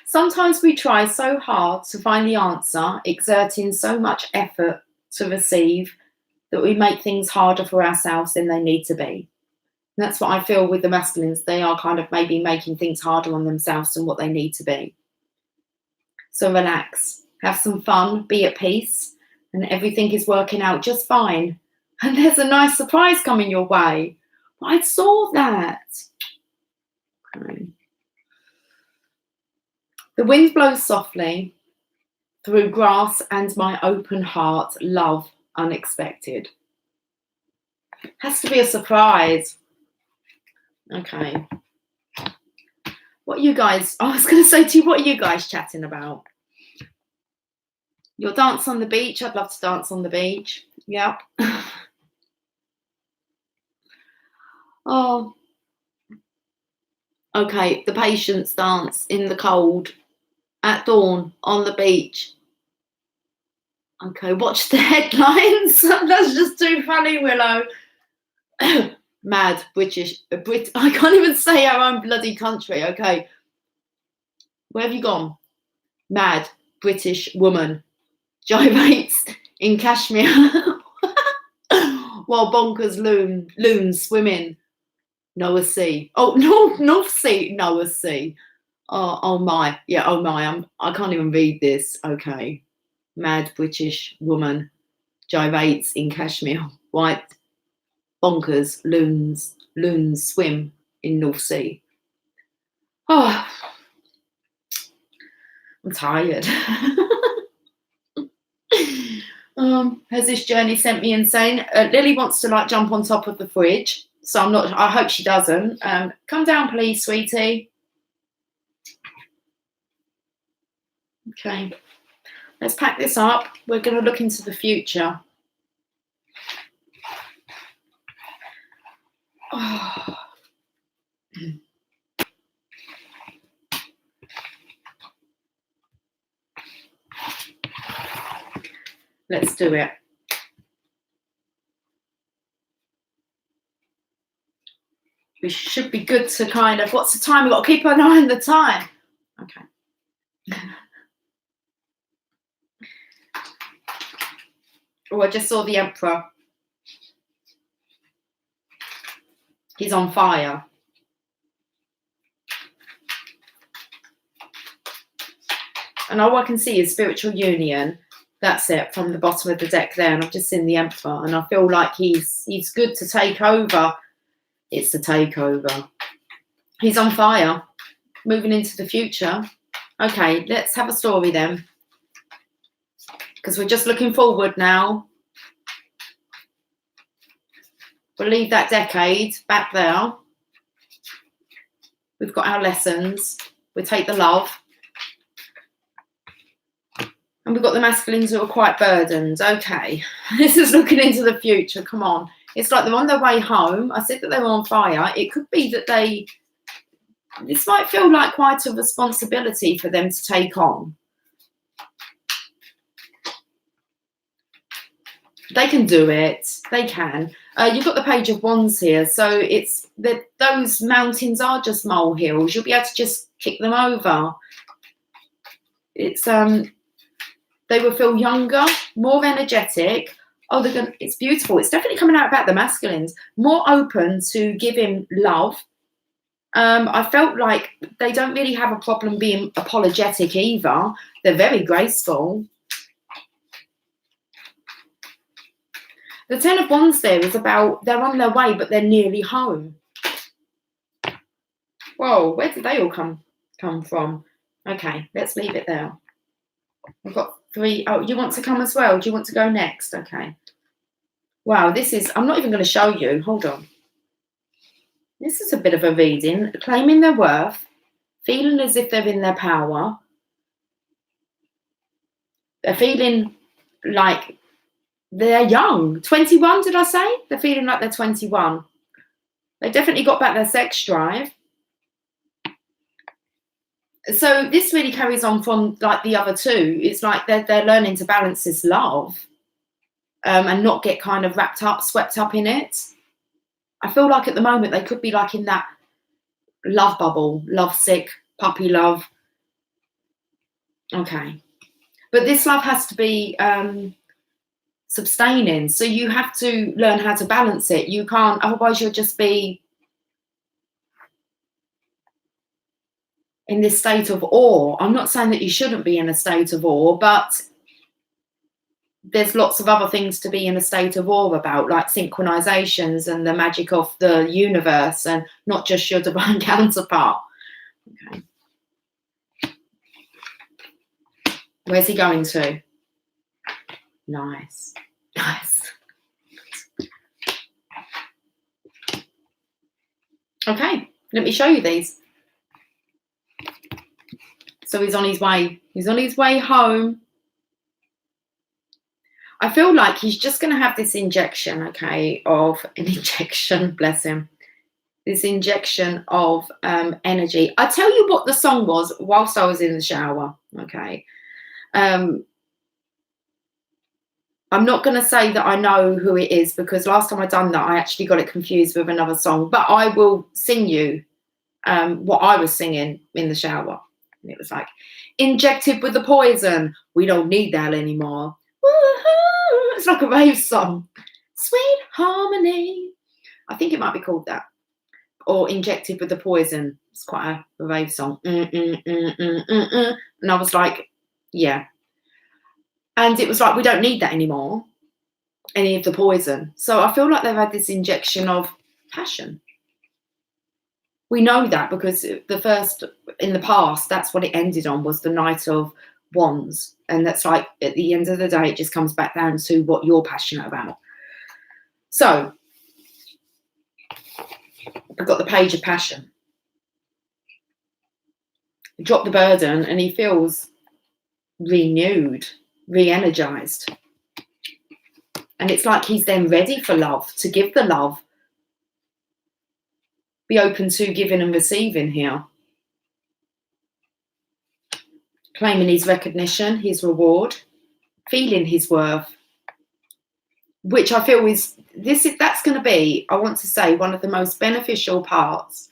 Sometimes we try so hard to find the answer, exerting so much effort to receive, that we make things harder for ourselves than they need to be. And that's what I feel with the masculines. They are kind of maybe making things harder on themselves than what they need to be. So relax, have some fun, be at peace, and everything is working out just fine. And there's a nice surprise coming your way. I saw that. Okay. The wind blows softly through grass and my open heart, love unexpected. Has to be a surprise. Okay. What are you guys, I was going to say to you, what are you guys chatting about? Your dance on the beach. I'd love to dance on the beach. Yep. Oh. Okay, the patience dance in the cold at dawn on the beach. Okay, watch the headlines. That's just too funny, Willow. Mad British, I can't even say our own bloody country. Okay, where have you gone? Mad British woman gyrates in Kashmir while bonkers loons swimming Noah Sea. Oh, North Sea, Noah Sea. Oh my, yeah, oh my, I can't even read this. Okay. Mad British woman gyrates in Kashmir. White bonkers loons swim in North Sea. Oh, I'm tired. Has this journey sent me insane? Lily wants to like jump on top of the fridge, so I hope she doesn't. Come down, please, sweetie. Okay, let's pack this up. We're going to look into the future. Oh. Let's do it. We should be good to kind of, what's the time? We've got to keep an eye on the time. Okay. Oh, I just saw the Emperor. He's on fire. And all I can see is spiritual union. That's it, from the bottom of the deck there. And I've just seen the Emperor. And I feel like he's good to take over. It's the takeover. He's on fire. Moving into the future. Okay, let's have a story then. Because we're just looking forward now. We'll leave that decade back there. We've got our lessons. We'll take the love. And we've got the masculines who are quite burdened. Okay, this is looking into the future. Come on. It's like they're on their way home. I said that they were on fire. It could be that this might feel like quite a responsibility for them to take on. They can do it. They can. You've got the Page of Wands here. So it's that those mountains are just molehills. You'll be able to just kick them over. It's they will feel younger, more energetic. Oh, it's beautiful. It's definitely coming out about the masculines. More open to giving love. I felt like they don't really have a problem being apologetic either. They're very graceful. The Ten of Wands there is about they're on their way, but they're nearly home. Whoa, where did they all come from? Okay, let's leave it there. I've got 3. Oh, you want to come as well? Do you want to go next? Okay. Wow, this is, I'm not even going to show you. Hold on. This is a bit of a reading. Claiming their worth, feeling as if they're in their power. They're feeling like they're young. 21, did I say? They're feeling like they're 21. They definitely got back their sex drive. So this really carries on from like the other two. It's like they're learning to balance this love and not get kind of swept up in it. I feel like at the moment they could be like in that love bubble, love sick, puppy love. Okay. But this love has to be sustaining. So you have to learn how to balance it. You can't, otherwise you'll just be in this state of awe. I'm not saying that you shouldn't be in a state of awe, but there's lots of other things to be in a state of awe about, like synchronizations and the magic of the universe and not just your divine counterpart. Okay. Where's he going to? Nice. Nice. Okay, let me show you these. So he's on his way. He's on his way home. I feel like he's just going to have this injection, okay, of an injection, bless him, this injection of energy. I tell you what the song was whilst I was in the shower, okay. I'm not going to say that I know who it is because last time I done that, I actually got it confused with another song, but I will sing you what I was singing in the shower. And it was like, injected with the poison, we don't need that anymore. Woo-hoo! It's like a rave song. Sweet harmony. I think it might be called that. Or injected with the poison. It's quite a rave song. And I was like, yeah. And it was like, we don't need that anymore. Any of the poison. So I feel like they've had this injection of passion. We know that because in the past, that's what it ended on, was the Knight of Wands. And that's like, at the end of the day, it just comes back down to what you're passionate about. So, I've got the Page of Passion. Drop the burden and he feels renewed, re-energized. And it's like he's then ready for love, to give the love. Be open to giving and receiving here. Claiming his recognition, his reward, feeling his worth, which I feel that's going to be, I want to say, one of the most beneficial parts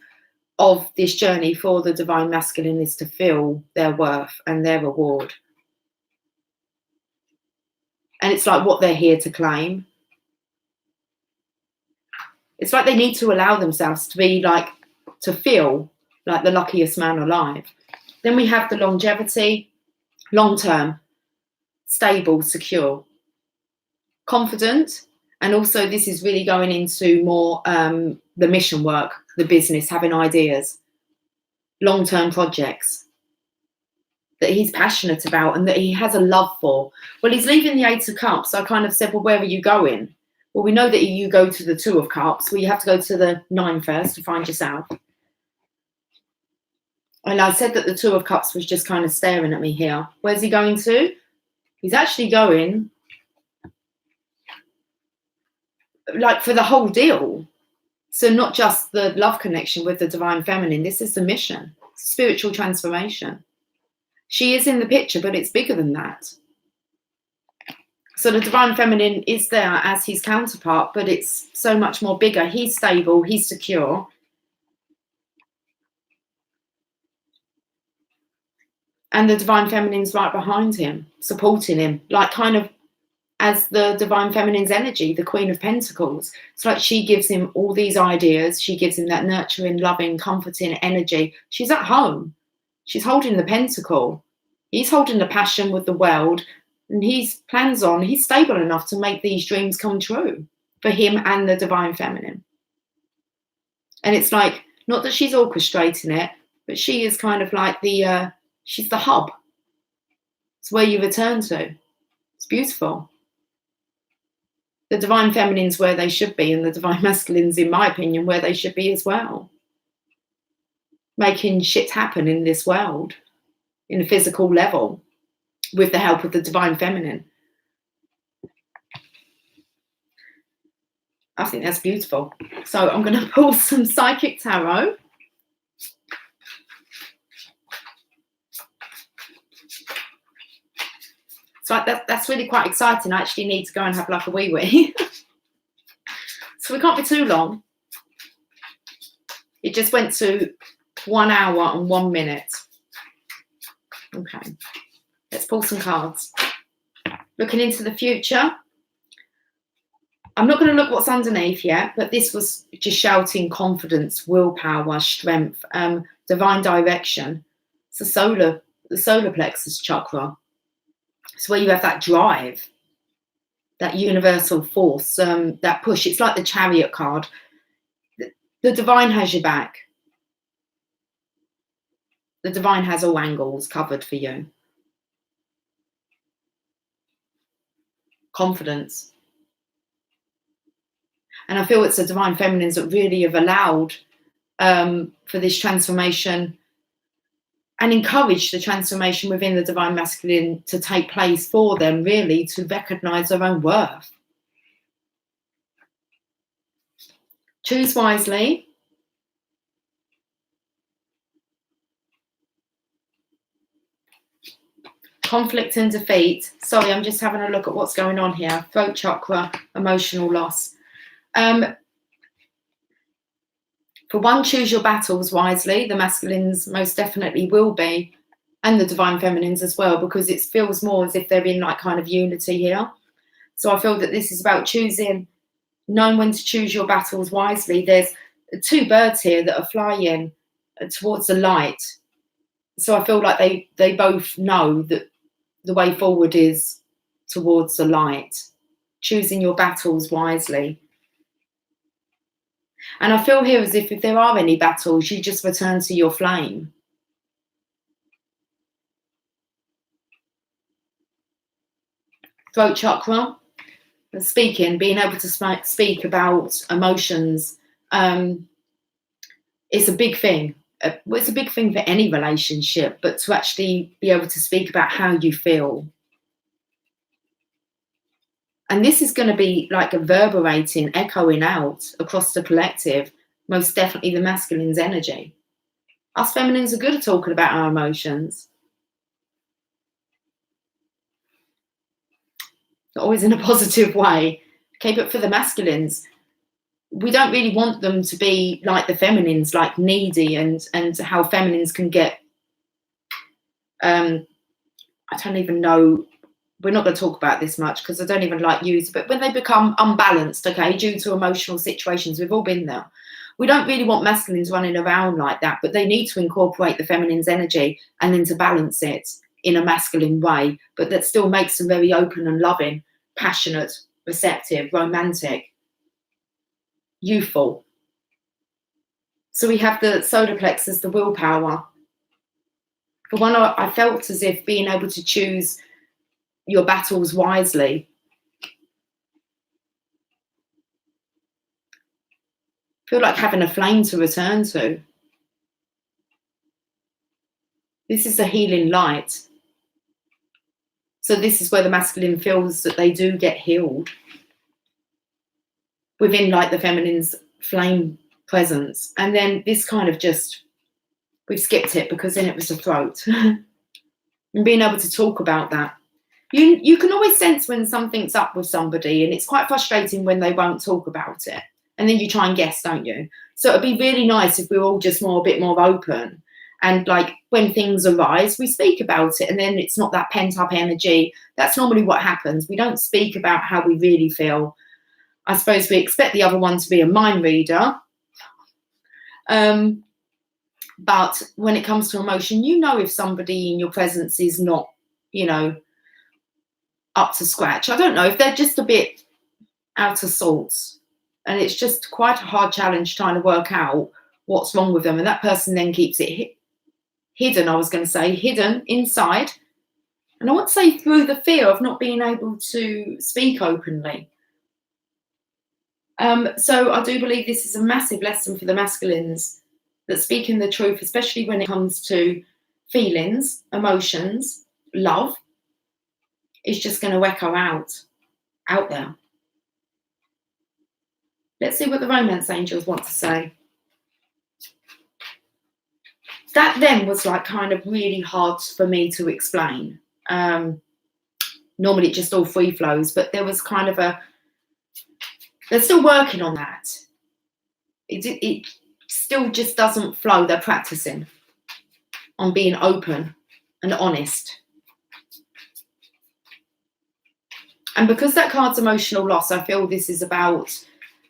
of this journey for the divine masculine is to feel their worth and their reward. And it's like what they're here to claim. It's like they need to allow themselves to be like, to feel like the luckiest man alive. Then we have the longevity, long-term, stable, secure, confident. And also this is really going into more the mission work, the business, having ideas, long-term projects that he's passionate about and that he has a love for. Well, he's leaving the Eight of Cups. So I kind of said, well, where are you going? Well, we know that you go to the Two of Cups. Well, you have to go to the 9 first to find yourself. And I said that the Two of Cups was just kind of staring at me here. Where's he going to? He's actually going like for the whole deal. So not just the love connection with the divine feminine. This is the mission, spiritual transformation. She is in the picture, but it's bigger than that. So the divine feminine is there as his counterpart, but it's so much more bigger. He's stable, he's secure. And the divine feminine's right behind him, supporting him, like kind of as the divine feminine's energy, the Queen of Pentacles. It's like she gives him all these ideas. She gives him that nurturing, loving, comforting energy. She's at home. She's holding the pentacle. He's holding the passion with the world. And he's stable enough to make these dreams come true for him and the divine feminine. And it's like, not that she's orchestrating it, but she is kind of like she's the hub. It's where you return to. It's beautiful. The divine feminine's where they should be, and the divine masculine's, in my opinion, where they should be as well. Making shit happen in this world, in a physical level, with the help of the divine feminine. I think that's beautiful. So I'm going to pull some psychic tarot. So that's really quite exciting. I actually need to go and have like a wee. So we can't be too long. It just went to 1 hour and 1 minute. Okay, let's pull some cards. Looking into the future. I'm not going to look what's underneath yet, but this was just shouting confidence, willpower, strength, divine direction. It's the solar plexus chakra. It's where you have that drive, that universal force, that push. It's like the Chariot card. The divine has your back. The divine has all angles covered for you. Confidence. And I feel it's the divine feminines that really have allowed for this transformation and encourage the transformation within the divine masculine to take place for them, really, to recognize their own worth. Choose wisely. Conflict and defeat. Sorry, I'm just having a look at what's going on here. Throat chakra, emotional loss. For one, choose your battles wisely. The masculines most definitely will be, and the divine feminines as well, because it feels more as if they're in like kind of unity here. So I feel that this is about knowing when to choose your battles wisely. There's 2 birds here that are flying towards the light. So I feel like they both know that the way forward is towards the light. Choosing your battles wisely. And I feel here as if there are any battles, you just return to your flame. Throat chakra, speaking, being able to speak about emotions, it's a big thing. It's a big thing for any relationship, but to actually be able to speak about how you feel. And this is going to be like reverberating, echoing out across the collective, most definitely the masculine's energy. Us feminines are good at talking about our emotions. Always in a positive way. Okay, but for the masculines, we don't really want them to be like the feminines, like needy, and how feminines can get, I don't even know, we're not going to talk about this much because I don't even like use, but when they become unbalanced, okay, due to emotional situations, we've all been there. We don't really want masculines running around like that, but they need to incorporate the feminine's energy and then to balance it in a masculine way, but that still makes them very open and loving, passionate, receptive, romantic, youthful. So we have the solar plexus, the willpower. For one, I felt as if being able to choose your battles wisely. Feel like having a flame to return to. This is a healing light. So this is where the masculine feels that they do get healed within like the feminine's flame presence. And then this kind of just, we've skipped it because then it was the throat. And being able to talk about that. You can always sense when something's up with somebody, and it's quite frustrating when they won't talk about it. And then you try and guess, don't you? So it'd be really nice if we were all just a bit more open. And like when things arise, we speak about it, and then it's not that pent up energy. That's normally what happens. We don't speak about how we really feel. I suppose we expect the other one to be a mind reader. But when it comes to emotion, you know if somebody in your presence is not, up to scratch. I don't know if they're just a bit out of sorts, and it's just quite a hard challenge trying to work out what's wrong with them. And that person then keeps it hidden. I was going to say hidden inside, and I want to say through the fear of not being able to speak openly. So I do believe this is a massive lesson for the masculines, that speaking the truth, especially when it comes to feelings, emotions, love, is just going to echo out there. Let's see what the romance angels want to say. That then was like kind of really hard for me to explain. Normally it just all free flows, but there was kind of they're still working on that. It still just doesn't flow. They're practicing on being open and honest. And because that card's emotional loss, I feel this is about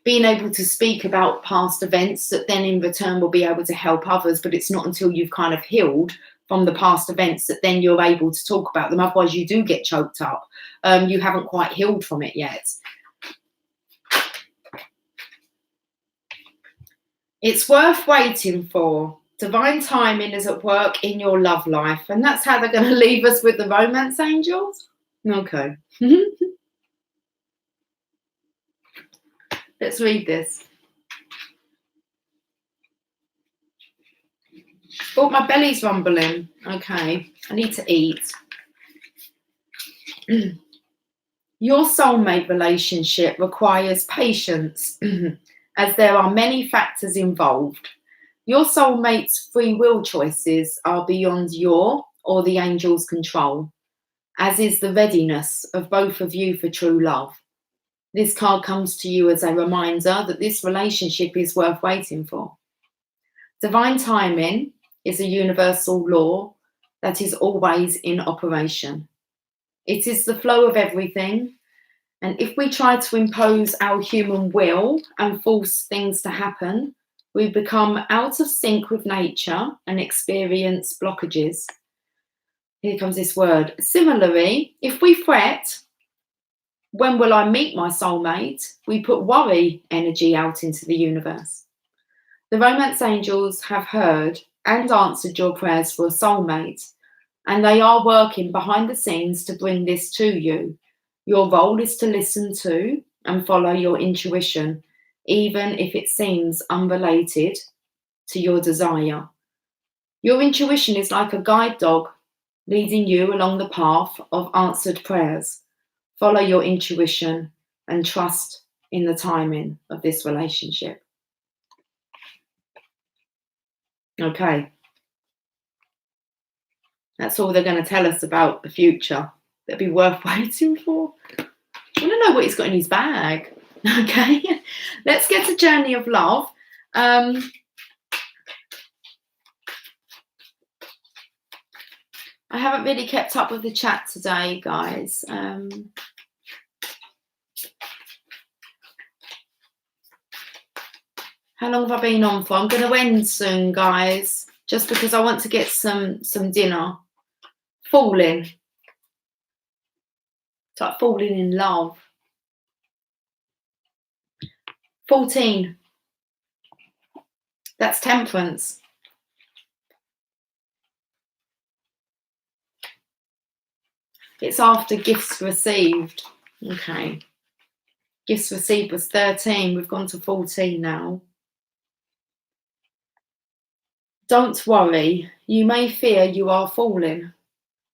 being able to speak about past events that then in return will be able to help others. But it's not until you've kind of healed from the past events that then you're able to talk about them. Otherwise you do get choked up. You haven't quite healed from it yet. It's worth waiting for. Divine timing is at work in your love life. And that's how they're going to leave us with the romance angels. Okay. Let's read this. Oh, my belly's rumbling. Okay, I need to eat. Your soulmate relationship requires patience as there are many factors involved. Your soulmate's free will choices are beyond your or the angel's control, as is the readiness of both of you for true love. This card comes to you as a reminder that this relationship is worth waiting for. Divine timing is a universal law that is always in operation. It is the flow of everything, and if we try to impose our human will and force things to happen, we become out of sync with nature and experience blockages. Here comes this word. Similarly, if we fret, when will I meet my soulmate? We put worry energy out into the universe. The romance angels have heard and answered your prayers for a soulmate, and they are working behind the scenes to bring this to you. Your role is to listen to and follow your intuition, even if it seems unrelated to your desire. Your intuition is like a guide dog leading you along the path of answered prayers. Follow your intuition and trust in the timing of this relationship. Okay. That's all they're going to tell us about the future. That'd be worth waiting for. I want to know what he's got in his bag. Okay. Let's get to Journey of Love. I haven't really kept up with the chat today, guys. How long have I been on for? I'm going to end soon, guys, just because I want to get some dinner. Falling. It's like falling in love. 14. That's Temperance. It's after gifts received. Okay. Gifts received was 13. We've gone to 14 now. Don't worry. You may fear you are falling,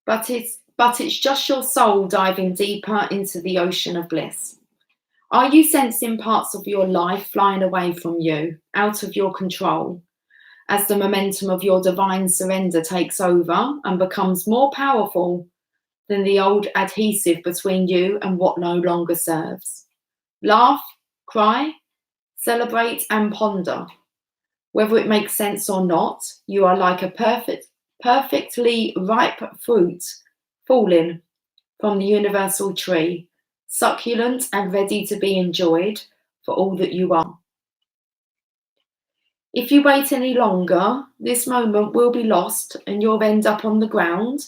but it's just your soul diving deeper into the ocean of bliss. Are you sensing parts of your life flying away from you, out of your control, as the momentum of your divine surrender takes over and becomes more powerful than the old adhesive between you and what no longer serves? Laugh, cry, celebrate and ponder. Whether it makes sense or not, you are like a perfectly ripe fruit falling from the universal tree, succulent and ready to be enjoyed for all that you are. If you wait any longer, this moment will be lost and you'll end up on the ground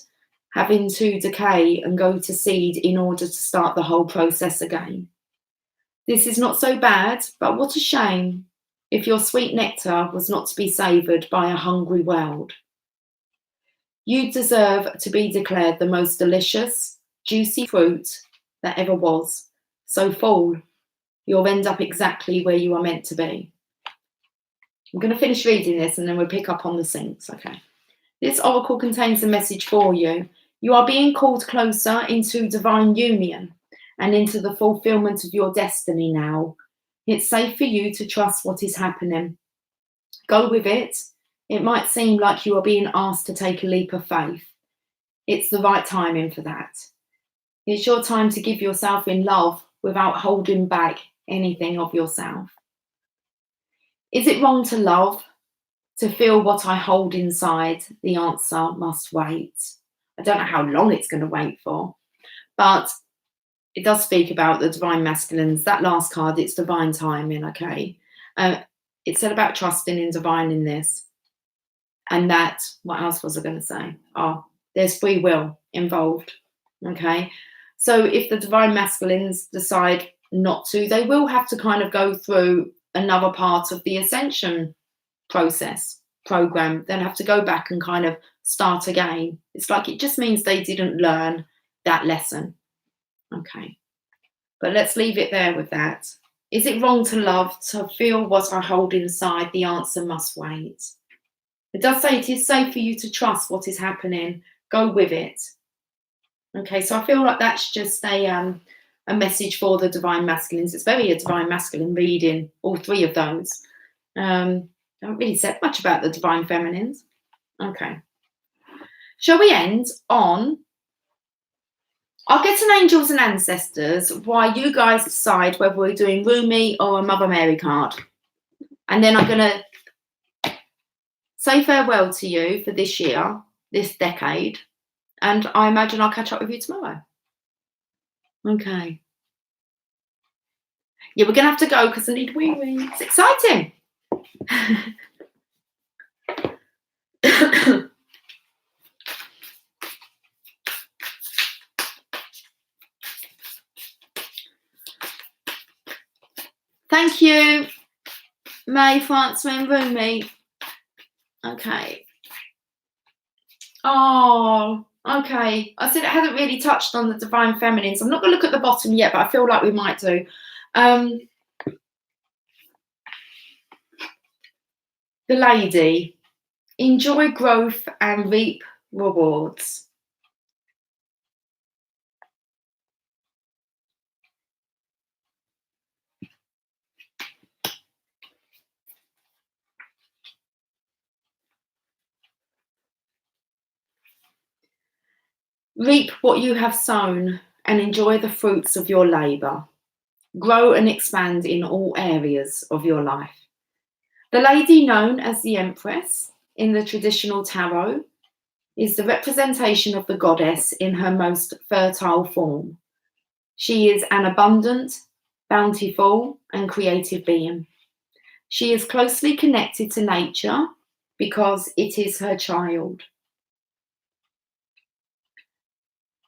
having to decay and go to seed in order to start the whole process again. This is not so bad, but what a shame if your sweet nectar was not to be savoured by a hungry world. You deserve to be declared the most delicious, juicy fruit that ever was. So fall, you'll end up exactly where you are meant to be. I'm going to finish reading this and then we'll pick up on the syncs, okay? This oracle contains a message for you. You are being called closer into divine union and into the fulfillment of your destiny now. It's safe for you to trust what is happening. Go with it. It might seem like you are being asked to take a leap of faith. It's the right timing for that. It's your time to give yourself in love without holding back anything of yourself. Is it wrong to love? To feel what I hold inside? The answer must wait. I don't know how long it's going to wait for, but it does speak about the divine masculines. That last card, it's divine timing, okay? It said about trusting in divine in this. And that, what else was I going to say? Oh, there's free will involved, okay? So if the divine masculines decide not to, they will have to kind of go through another part of the ascension program. They'll have to go back and kind of start again. It's like it just means they didn't learn that lesson. Okay. But let's leave it there with that. Is it wrong to love, to feel what I hold inside? The answer must wait. It does say it is safe for you to trust what is happening. Go with it. Okay, so I feel like that's just a message for the divine masculines. It's very a divine masculine reading, all three of those. I haven't really said much about the divine feminines. Okay. Shall we end on I'll get an angels and ancestors while you guys decide whether we're doing Rumi or a Mother Mary card. And then I'm going to say farewell to you for this year, this decade. And I imagine I'll catch up with you tomorrow. Okay. Yeah, we're going to have to go because I need wee-wee. It's exciting. Thank you, May, Francois, and Rumi. Okay. Oh, okay. I said it hadn't really touched on the divine feminines. I'm not going to look at the bottom yet, but I feel like we might do. The lady. Enjoy growth and reap rewards. Reap what you have sown and enjoy the fruits of your labour. Grow and expand in all areas of your life. The lady known as the Empress in the traditional tarot is the representation of the goddess in her most fertile form. She is an abundant, bountiful, and creative being. She is closely connected to nature because it is her child.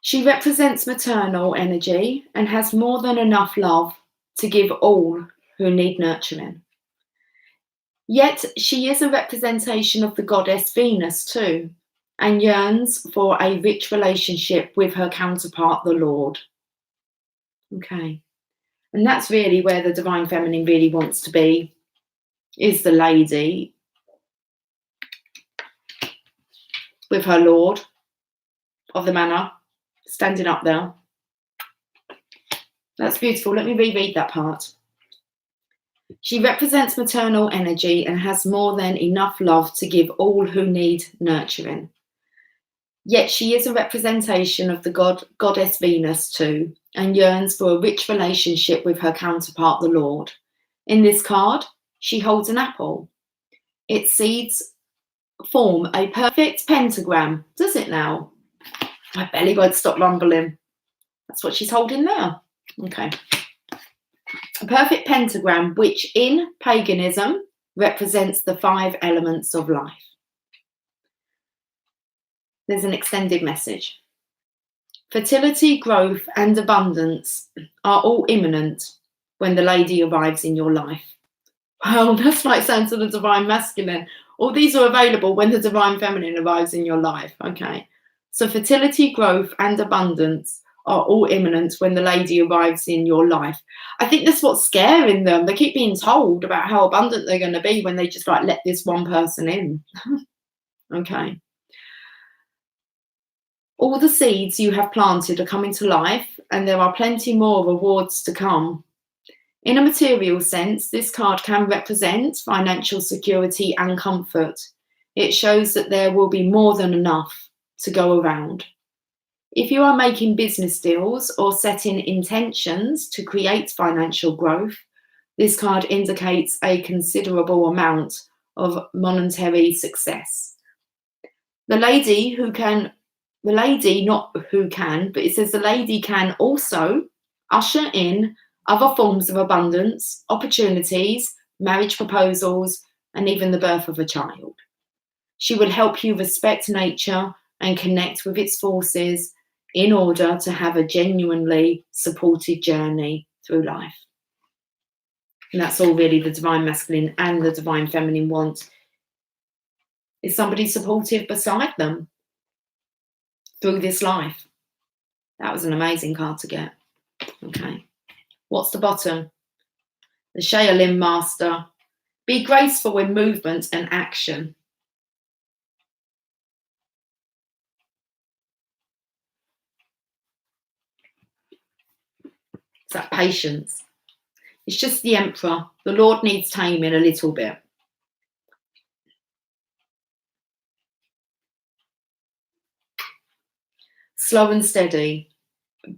She represents maternal energy and has more than enough love to give all who need nurturing. Yet she is a representation of the goddess Venus too, and yearns for a rich relationship with her counterpart, the Lord. Okay. And that's really where the divine feminine really wants to be, is the lady with her Lord of the manor, standing up there. That's beautiful. Let me reread that part. She represents maternal energy and has more than enough love to give all who need nurturing. Yet she is a representation of the goddess Venus too, and yearns for a rich relationship with her counterpart, the Lord. In this card, she holds an apple. Its seeds form a perfect pentagram. Does it now? My belly won't stop rumbling. That's what she's holding there. Okay. A perfect pentagram, which in paganism represents the 5 elements of life. There's an extended message. Fertility, growth, and abundance are all imminent when the lady arrives in your life. Well, that's like saying to the divine masculine, all these are available when the divine feminine arrives in your life. Okay. So fertility, growth, and abundance are all imminent when the lady arrives in your life. I think that's what's scaring them. They keep being told about how abundant they're going to be when they just like let this one person in. Okay. All the seeds you have planted are coming to life, and there are plenty more rewards to come. In a material sense, this card can represent financial security and comfort. It shows that there will be more than enough to go around. If you are making business deals or setting intentions to create financial growth, this card indicates a considerable amount of monetary success. The lady, not who can, but it says the lady can also usher in other forms of abundance, opportunities, marriage proposals, and even the birth of a child. She will help you respect nature and connect with its forces in order to have a genuinely supported journey through life. And that's all really the divine masculine and the divine feminine want. Is somebody supportive beside them through this life? That was an amazing card to get. Okay. What's the bottom? The Shaolin Master. Be graceful in movement and action. It's that patience. It's just the Emperor. The Lord needs taming a little bit. Slow and steady.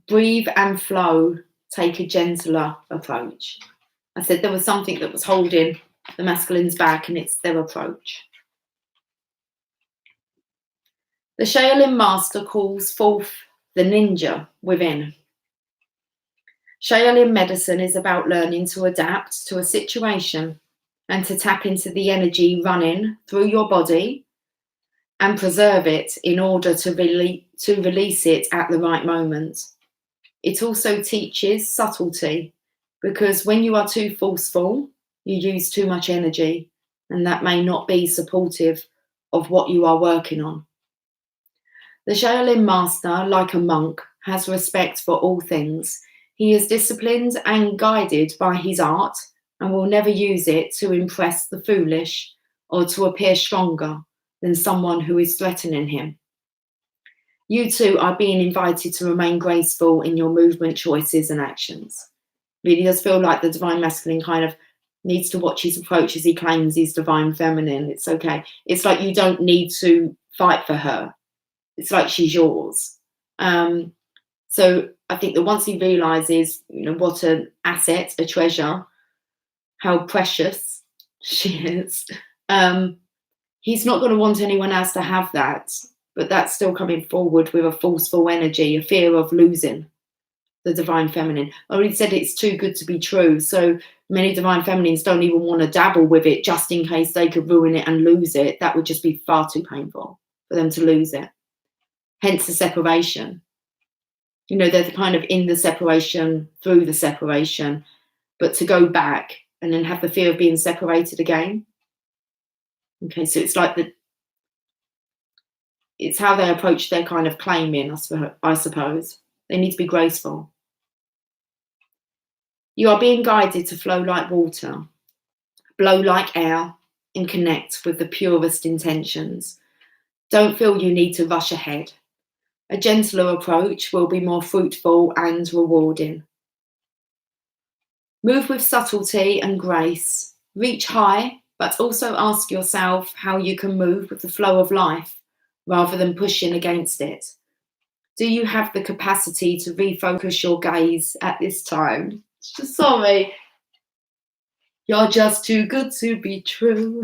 Breathe and flow. Take a gentler approach. I said there was something that was holding the masculines back, and it's their approach. The Shaolin Master calls forth the ninja within. Shaolin medicine is about learning to adapt to a situation and to tap into the energy running through your body and preserve it in order to release it at the right moment. It also teaches subtlety, because when you are too forceful, you use too much energy, and that may not be supportive of what you are working on. The Shaolin Master, like a monk, has respect for all things. He is disciplined and guided by his art and will never use it to impress the foolish or to appear stronger than someone who is threatening him. You too are being invited to remain graceful in your movement, choices, and actions. Really does feel like the divine masculine kind of needs to watch his approach as he claims he's divine feminine. It's okay. It's like you don't need to fight for her. It's like she's yours. So I think that once he realizes, what an asset, a treasure, how precious she is, he's not going to want anyone else to have that. But that's still coming forward with a forceful energy, a fear of losing the divine feminine. I already said it's too good to be true. So many divine feminines don't even want to dabble with it just in case they could ruin it and lose it. That would just be far too painful for them to lose it. Hence the separation. They're kind of in the separation, through the separation, but to go back and then have the fear of being separated again. Okay, so it's like it's how they approach their kind of claiming, I suppose. They need to be graceful. You are being guided to flow like water, blow like air, and connect with the purest intentions. Don't feel you need to rush ahead. A gentler approach will be more fruitful and rewarding. Move with subtlety and grace. Reach high, but also ask yourself how you can move with the flow of life rather than pushing against it. Do you have the capacity to refocus your gaze at this time? Sorry. You're just too good to be true.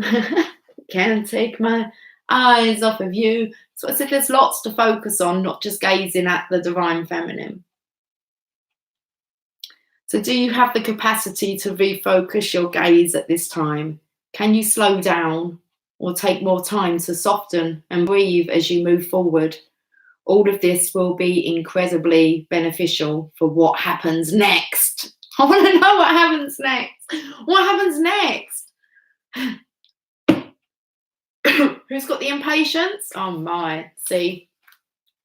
Can't take my eyes off of you. So I said there's lots to focus on, not just gazing at the divine feminine. So do you have the capacity to refocus your gaze at this time? Can you slow down or take more time to soften and breathe as you move forward? All of this will be incredibly beneficial for what happens next. I want to know what happens next. What happens next? Who's got the impatience? Oh my, see,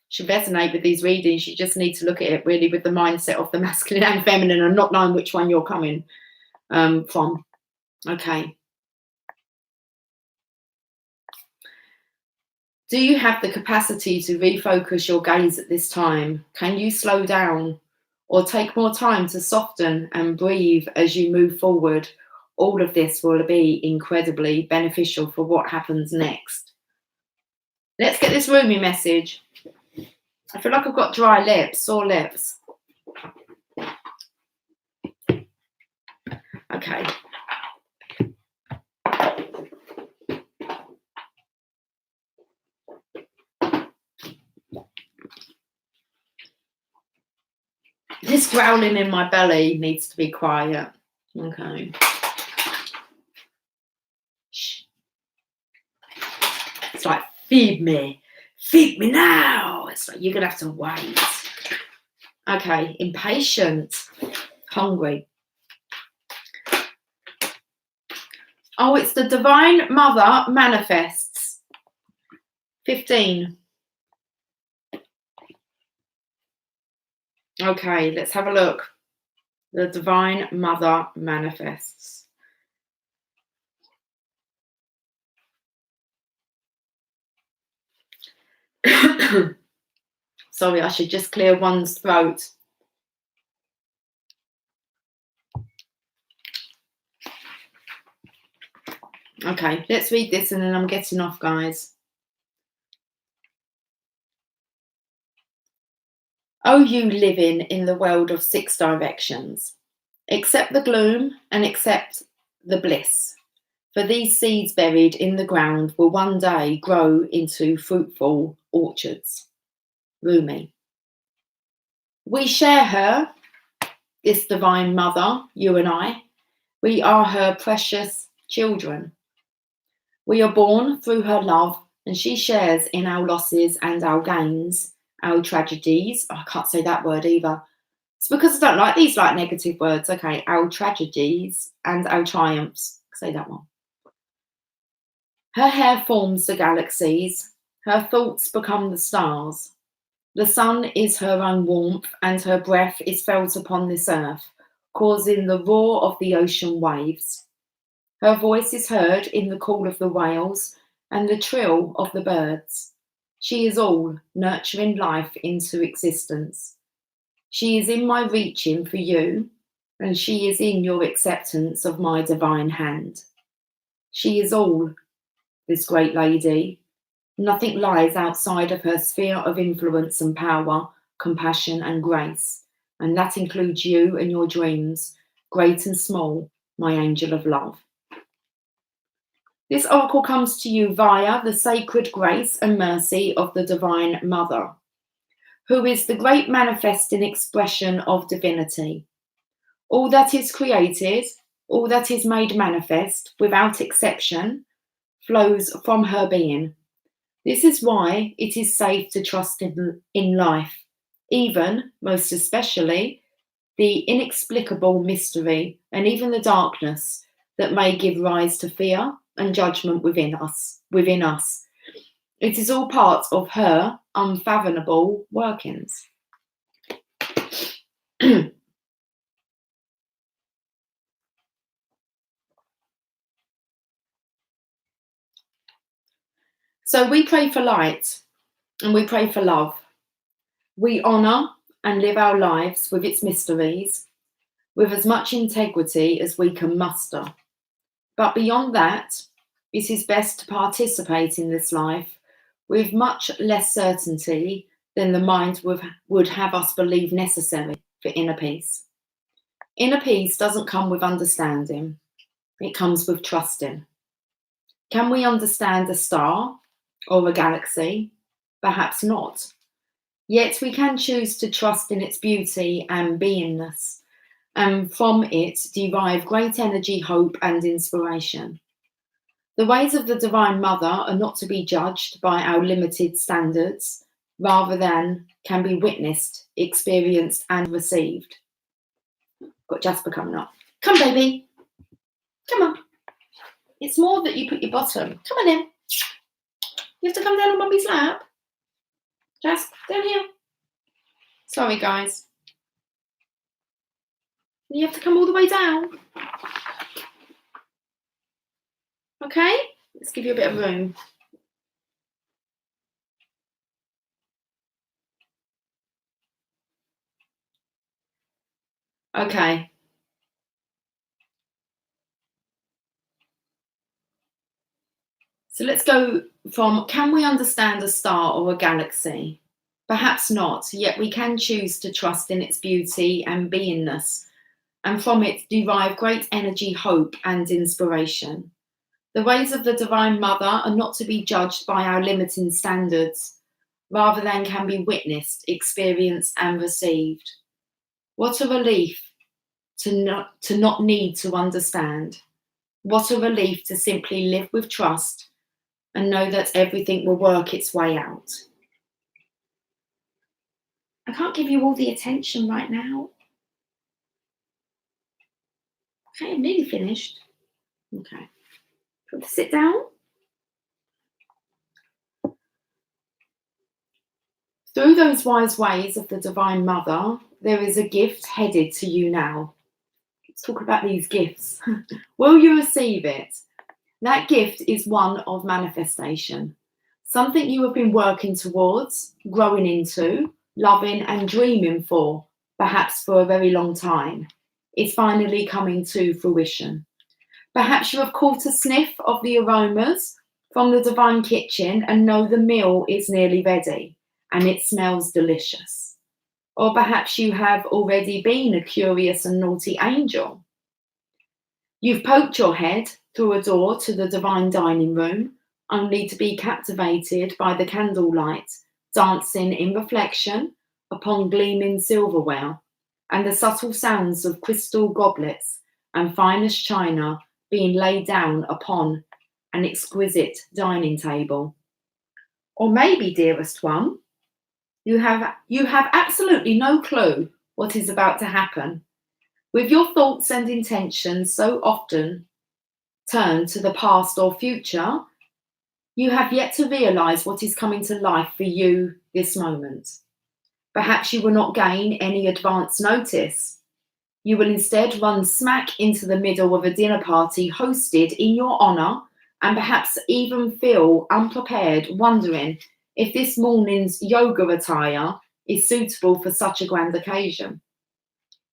should resonate with these readings. You just need to look at it really with the mindset of the masculine and feminine and not knowing which one you're coming from. Okay. Do you have the capacity to refocus your gaze at this time? Can you slow down or take more time to soften and breathe as you move forward? All of this will be incredibly beneficial for what happens next. Let's get this roomy message. I feel like I've got dry lips, sore lips. Okay. This growling in my belly needs to be quiet. Okay. Shh. It's like, feed me now. It's like, you're going to have to wait. Okay, impatient, hungry. Oh, it's the Divine Mother manifests. 15. Okay, let's have a look. The Divine Mother manifests. Sorry, I should just clear one's throat. Okay, let's read this and then I'm getting off, guys. Oh, you living in the world of 6 directions, accept the gloom and accept the bliss. For these seeds buried in the ground will one day grow into fruitful orchards. Rumi. We share her, this Divine Mother, you and I. We are her precious children. We are born through her love, and she shares in our losses and our gains, our tragedies. Oh, I can't say that word either. It's because I don't like these like negative words. Okay, our tragedies and our triumphs. Say that one. Her hair forms the galaxies. Her thoughts become the stars. The sun is her own warmth, and her breath is felt upon this earth, causing the roar of the ocean waves. Her voice is heard in the call of the whales and the trill of the birds. She is all, nurturing life into existence. She is in my reaching for you, and she is in your acceptance of my divine hand. She is all, this great lady. Nothing lies outside of her sphere of influence and power, compassion and grace, and that includes you and your dreams, great and small, my angel of love. This oracle comes to you via the sacred grace and mercy of the Divine Mother, who is the great manifesting expression of divinity. All that is created, all that is made manifest, without exception, flows from her being. This is why it is safe to trust in life, even, most especially, the inexplicable mystery and even the darkness that may give rise to fear and judgment within us. It is all part of her unfathomable workings. So we pray for light and we pray for love. We honour and live our lives with its mysteries, with as much integrity as we can muster. But beyond that, it is best to participate in this life with much less certainty than the mind would have us believe necessary for inner peace. Inner peace doesn't come with understanding, it comes with trusting. Can we understand a star or a galaxy? Perhaps not. Yet we can choose to trust in its beauty and beingness, and from it derive great energy, hope, and inspiration. The ways of the Divine Mother are not to be judged by our limited standards, rather than can be witnessed, experienced, and received. Got Jasper coming up. Come, baby. Come on. It's more that you put your bottom. Come on in. You have to come down on Mummy's lap. Jas, down here. Sorry, guys. You have to come all the way down. Okay? Let's give you a bit of room. Okay. So let's go from, can we understand a star or a galaxy? Perhaps not, yet we can choose to trust in its beauty and beingness, and from it derive great energy, hope, and inspiration. The ways of the Divine Mother are not to be judged by our limiting standards, rather than can be witnessed, experienced, and received. What a relief to not need to understand. What a relief to simply live with trust and know that everything will work its way out. I can't give you all the attention right now. Okay, I'm nearly finished. Okay. Want to sit down? Through those wise ways of the Divine Mother, there is a gift headed to you now. Let's talk about these gifts. Will you receive it? That gift is one of manifestation, something you have been working towards, growing into, loving and dreaming for, perhaps for a very long time. It's finally coming to fruition. Perhaps you have caught a sniff of the aromas from the divine kitchen and know the meal is nearly ready and it smells delicious. Or perhaps you have already been a curious and naughty angel. You've poked your head through a door to the divine dining room, only to be captivated by the candlelight dancing in reflection upon gleaming silverware, and the subtle sounds of crystal goblets and finest china being laid down upon an exquisite dining table. Or maybe, dearest one, you have absolutely no clue what is about to happen. With your thoughts and intentions so often turned to the past or future, you have yet to realize what is coming to life for you this moment. Perhaps you will not gain any advance notice. You will instead run smack into the middle of a dinner party hosted in your honor, and perhaps even feel unprepared, wondering if this morning's yoga attire is suitable for such a grand occasion.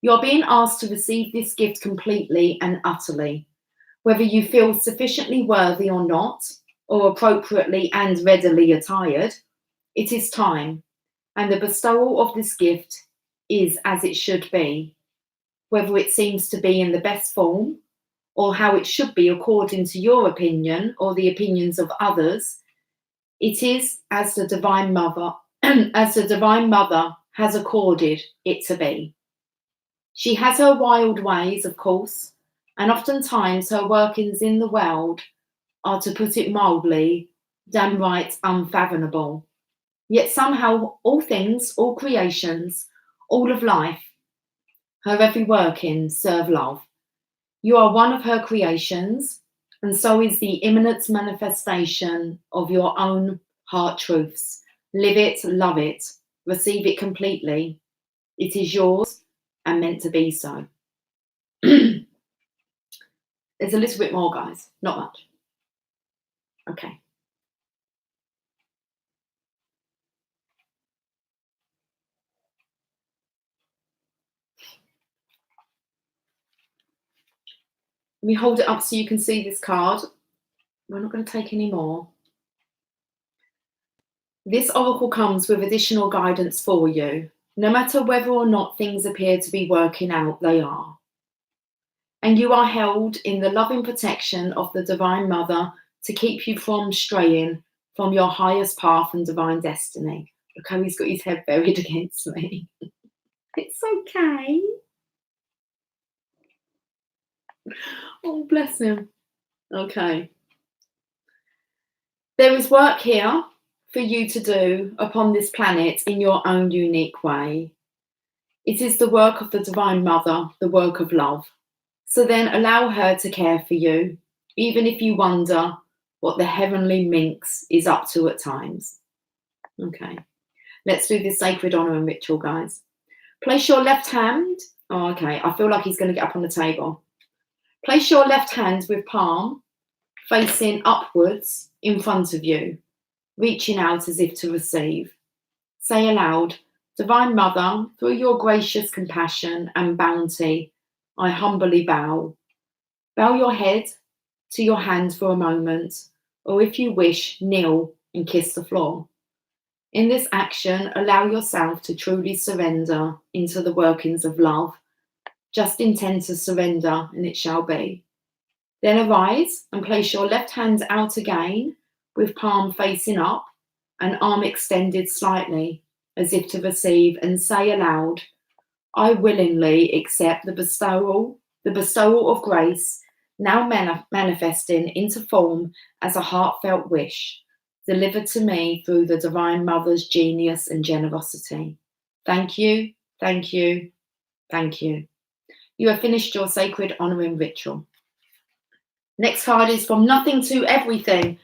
You're being asked to receive this gift completely and utterly. Whether you feel sufficiently worthy or not, or appropriately and readily attired, it is time, and the bestowal of this gift is as it should be, whether it seems to be in the best form, or how it should be according to your opinion or the opinions of others. It is as the Divine Mother, as the Divine Mother has accorded it to be. She has her wild ways, of course, and oftentimes her workings in the world are, to put it mildly, downright unfathomable. Yet somehow all things, all creations, all of life, her every working serve love. You are one of her creations, and so is the imminent manifestation of your own heart truths. Live it, love it, receive it completely. It is yours and meant to be so. There's a little bit more, guys, not much. Okay. Let me hold it up so you can see this card. We're not going to take any more. This oracle comes with additional guidance for you. No matter whether or not things appear to be working out, they are. And you are held in the loving protection of the Divine Mother to keep you from straying from your highest path and divine destiny. Look how he's got his head buried against me. It's okay. Oh, bless him. Okay. There is work here for you to do upon this planet in your own unique way. It is the work of the Divine Mother, the work of love. So then allow her to care for you, even if you wonder what the heavenly minx is up to at times. Okay, let's do this sacred honor and ritual, guys. Place your left hand. Oh, okay, I feel like he's going to get up on the table. Place your left hand with palm facing upwards in front of you, reaching out as if to receive. Say aloud, Divine Mother, through your gracious compassion and bounty, I humbly bow. Bow your head to your hand for a moment, or if you wish, kneel and kiss the floor. In this action, allow yourself to truly surrender into the workings of love. Just intend to surrender and it shall be. Then arise and place your left hand out again with palm facing up and arm extended slightly as if to receive, and say aloud, I willingly accept the bestowal of grace now manifesting into form as a heartfelt wish, delivered to me through the Divine Mother's genius and generosity. Thank you, thank you, thank you. You have finished your sacred honouring ritual. Next card is from nothing to everything.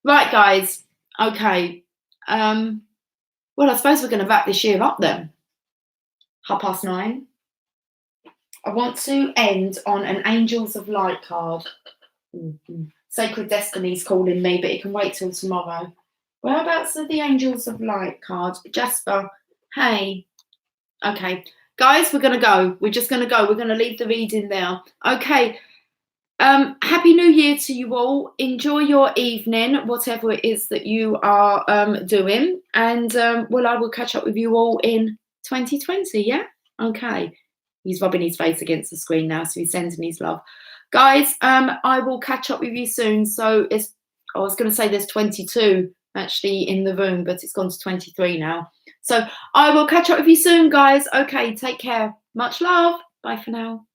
Right, guys. Okay. Well, I suppose we're going to wrap this year up then. 9:30. I want to end on an Angels of Light card. Sacred Destiny's calling me, but it can wait till tomorrow. Whereabouts are the Angels of Light card? Jasper, hey. Okay. Guys, we're going to go. We're just going to go. We're going to leave the reading there. Okay. Happy New Year to you all. Enjoy your evening, whatever it is that you are doing. And, well, I will catch up with you all in 2020, yeah? Okay. He's rubbing his face against the screen now, so he's sending his love. Guys, I will catch up with you soon. So I was going to say there's 22 actually in the room, but it's gone to 23 now. So I will catch up with you soon, guys. Okay, take care. Much love. Bye for now.